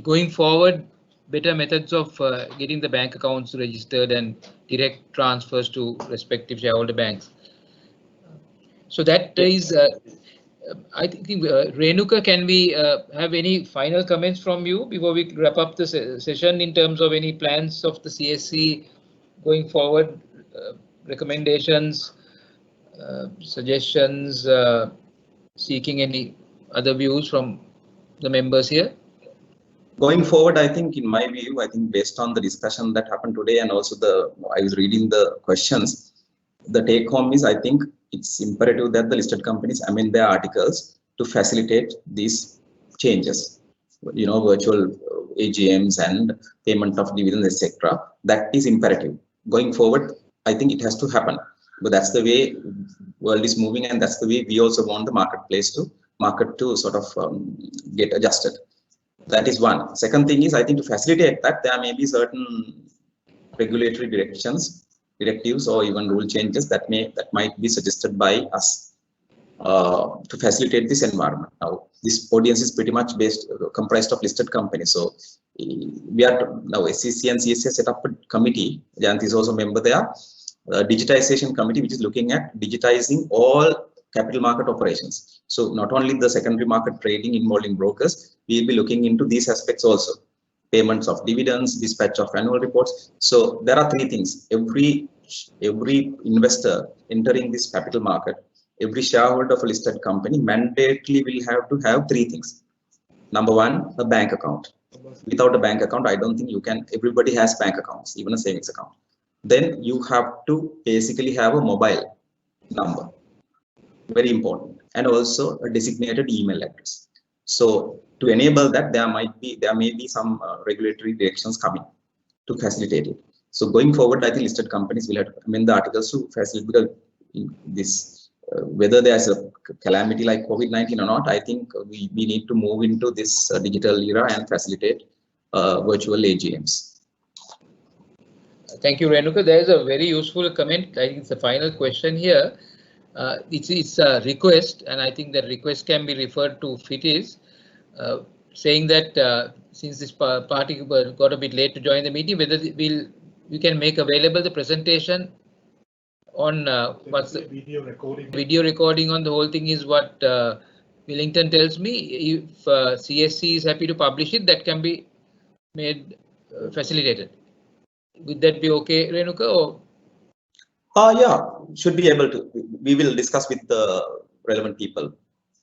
going forward better methods of getting the bank accounts registered and direct transfers to respective shareholder banks. So that is, I think, Renuka, can we have any final comments from you before we wrap up the session in terms of any plans of the CSC going forward, recommendations, suggestions, seeking any other views from the members here? Going forward, I think, in my view, I think based on the discussion that happened today, and also I was reading the questions, the take home is, I think it's imperative that the listed companies amend their articles to facilitate these changes, virtual AGMs and payment of dividends, etc. That is imperative. Going forward, I think it has to happen, but that's the way world is moving, and that's the way we also want the market to sort of get adjusted. That is one. Second thing is, I think to facilitate that, there may be certain regulatory directives, or even rule changes that might be suggested by us to facilitate this environment. Now, this audience is pretty much comprised of listed companies. So we are now SEC and CSC set up a committee. Jayanti is also a member there. Digitization committee, which is looking at digitizing all capital market operations. So not only the secondary market trading involving brokers, we'll be looking into these aspects also. Payments of dividends, dispatch of annual reports. So there are three things. Every investor entering this capital market, every shareholder of a listed company mandatorily will have to have three things. Number one, a bank account. Without a bank account, I don't think you can. Everybody has bank accounts, even a savings account. Then you have to basically have a mobile number, very important, and also a designated email address. So to enable that, there may be some regulatory directions coming to facilitate it. So going forward, I think listed companies will have to amend the articles to facilitate, because this whether there's a calamity like COVID-19 or not, I think we need to move into this digital era and facilitate virtual AGMs. Thank you, Renuka. There is a very useful comment. I think it's the final question here. It's a request, and I think that request can be referred to FITIS, saying that since this party got a bit late to join the meeting, whether we can make available the presentation on what's the video recording on the whole thing is what Willington tells me. If CSC is happy to publish it, that can be made facilitated. Would that be okay, Renuka? Or? Yeah, should be able to. We will discuss with the relevant people.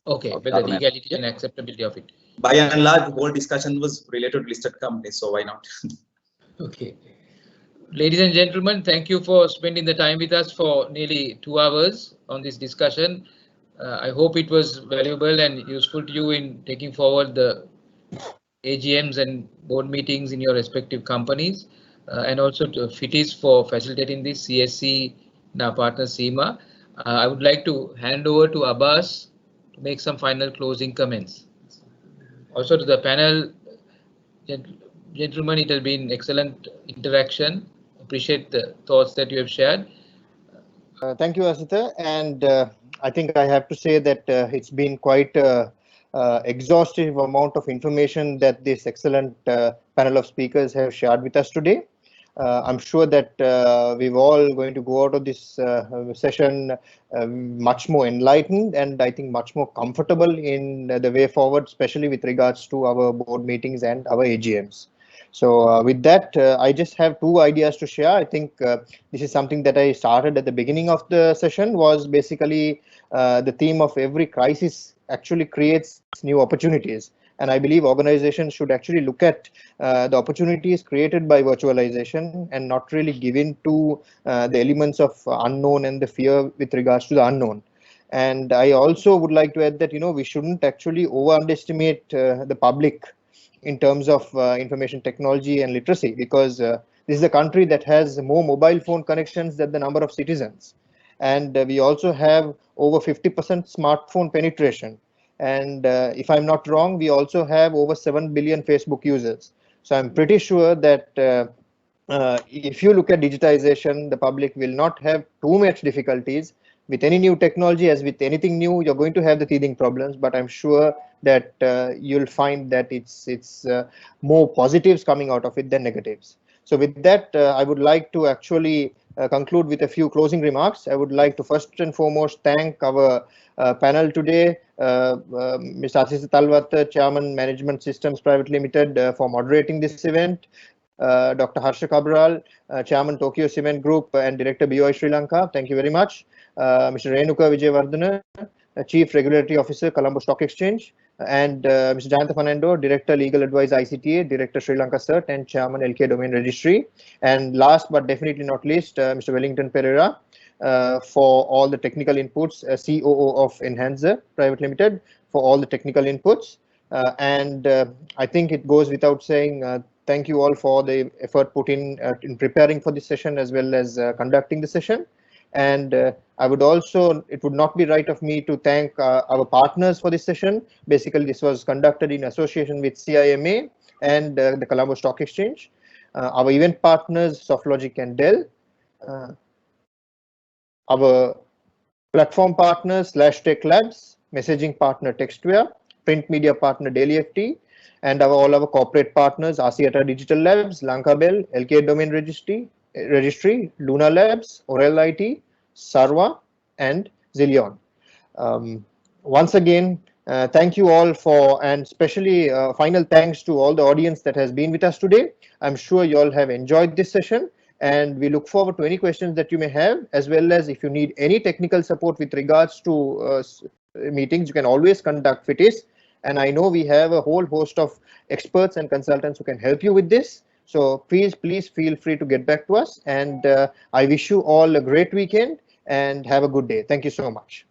Okay, but the legality and acceptability of it. By and large, the whole discussion was related to listed companies, so why not? Okay. Ladies and gentlemen, thank you for spending the time with us for nearly 2 hours on this discussion. I hope it was valuable and useful to you in taking forward the AGMs and board meetings in your respective companies, and also to FITIS for facilitating this, CSC and our partner SEMA. I would like to hand over to Abbas to make some final closing comments. Also to the panel, gentlemen, it has been excellent interaction. Appreciate the thoughts that you have shared. Thank you, Asita. And I think I have to say that it's been quite exhaustive amount of information that this excellent panel of speakers have shared with us today. I'm sure that we're all going to go out of this session much more enlightened, and I think much more comfortable in the way forward, especially with regards to our board meetings and our AGMs. So with that, I just have 2 ideas to share. I think this is something that I started at the beginning of the session, was basically the theme of every crisis actually creates new opportunities. And I believe organizations should actually look at the opportunities created by virtualization and not really give in to the elements of unknown and the fear with regards to the unknown. And I also would like to add that, we shouldn't actually over-underestimate the public in terms of information technology and literacy, because this is a country that has more mobile phone connections than the number of citizens. And we also have over 50% smartphone penetration. And if I'm not wrong, we also have over 7 billion Facebook users. So I'm pretty sure that if you look at digitization, the public will not have too much difficulties. With any new technology, as with anything new, you're going to have the teething problems, but I'm sure that you'll find that it's more positives coming out of it than negatives. So with that, I would like to actually conclude with a few closing remarks. I would like to first and foremost thank our panel today, Mr. Asisa Talwat, Chairman, Management Systems Private Limited, for moderating this event. Dr. Harsha Cabral, Chairman, Tokyo Cement Group and Director, BOI Sri Lanka. Thank you very much. Mr. Renuka Vijayawardena, Chief Regulatory Officer, Colombo Stock Exchange, and Mr. Jayantha Fernando, Director, Legal Advice, ICTA, Director, Sri Lanka CERT, and Chairman, LK Domain Registry. And last but definitely not least, Mr. Wellington Pereira, for all the technical inputs, COO of Enhancer Private Limited, for all the technical inputs. And I think it goes without saying, thank you all for the effort put in preparing for this session as well as conducting the session. And I would also, it would not be right of me to thank our partners for this session. Basically, this was conducted in association with CIMA and the Colombo Stock Exchange. our event partners, SoftLogic and Dell, our platform partners, /Tech Labs, messaging partner Textware, print media partner Daily FT, and all our corporate partners, Asiata Digital Labs, Lanka Bell, LK Domain Registry, Luna Labs, Orel IT, Sarva, and Zillion. Once again, thank you all for, and especially final thanks to all the audience that has been with us today. I'm sure you all have enjoyed this session, and we look forward to any questions that you may have, as well as if you need any technical support with regards to meetings, you can always contact FITIS. And I know we have a whole host of experts and consultants who can help you with this. So please feel free to get back to us. And I wish you all a great weekend and have a good day. Thank you so much.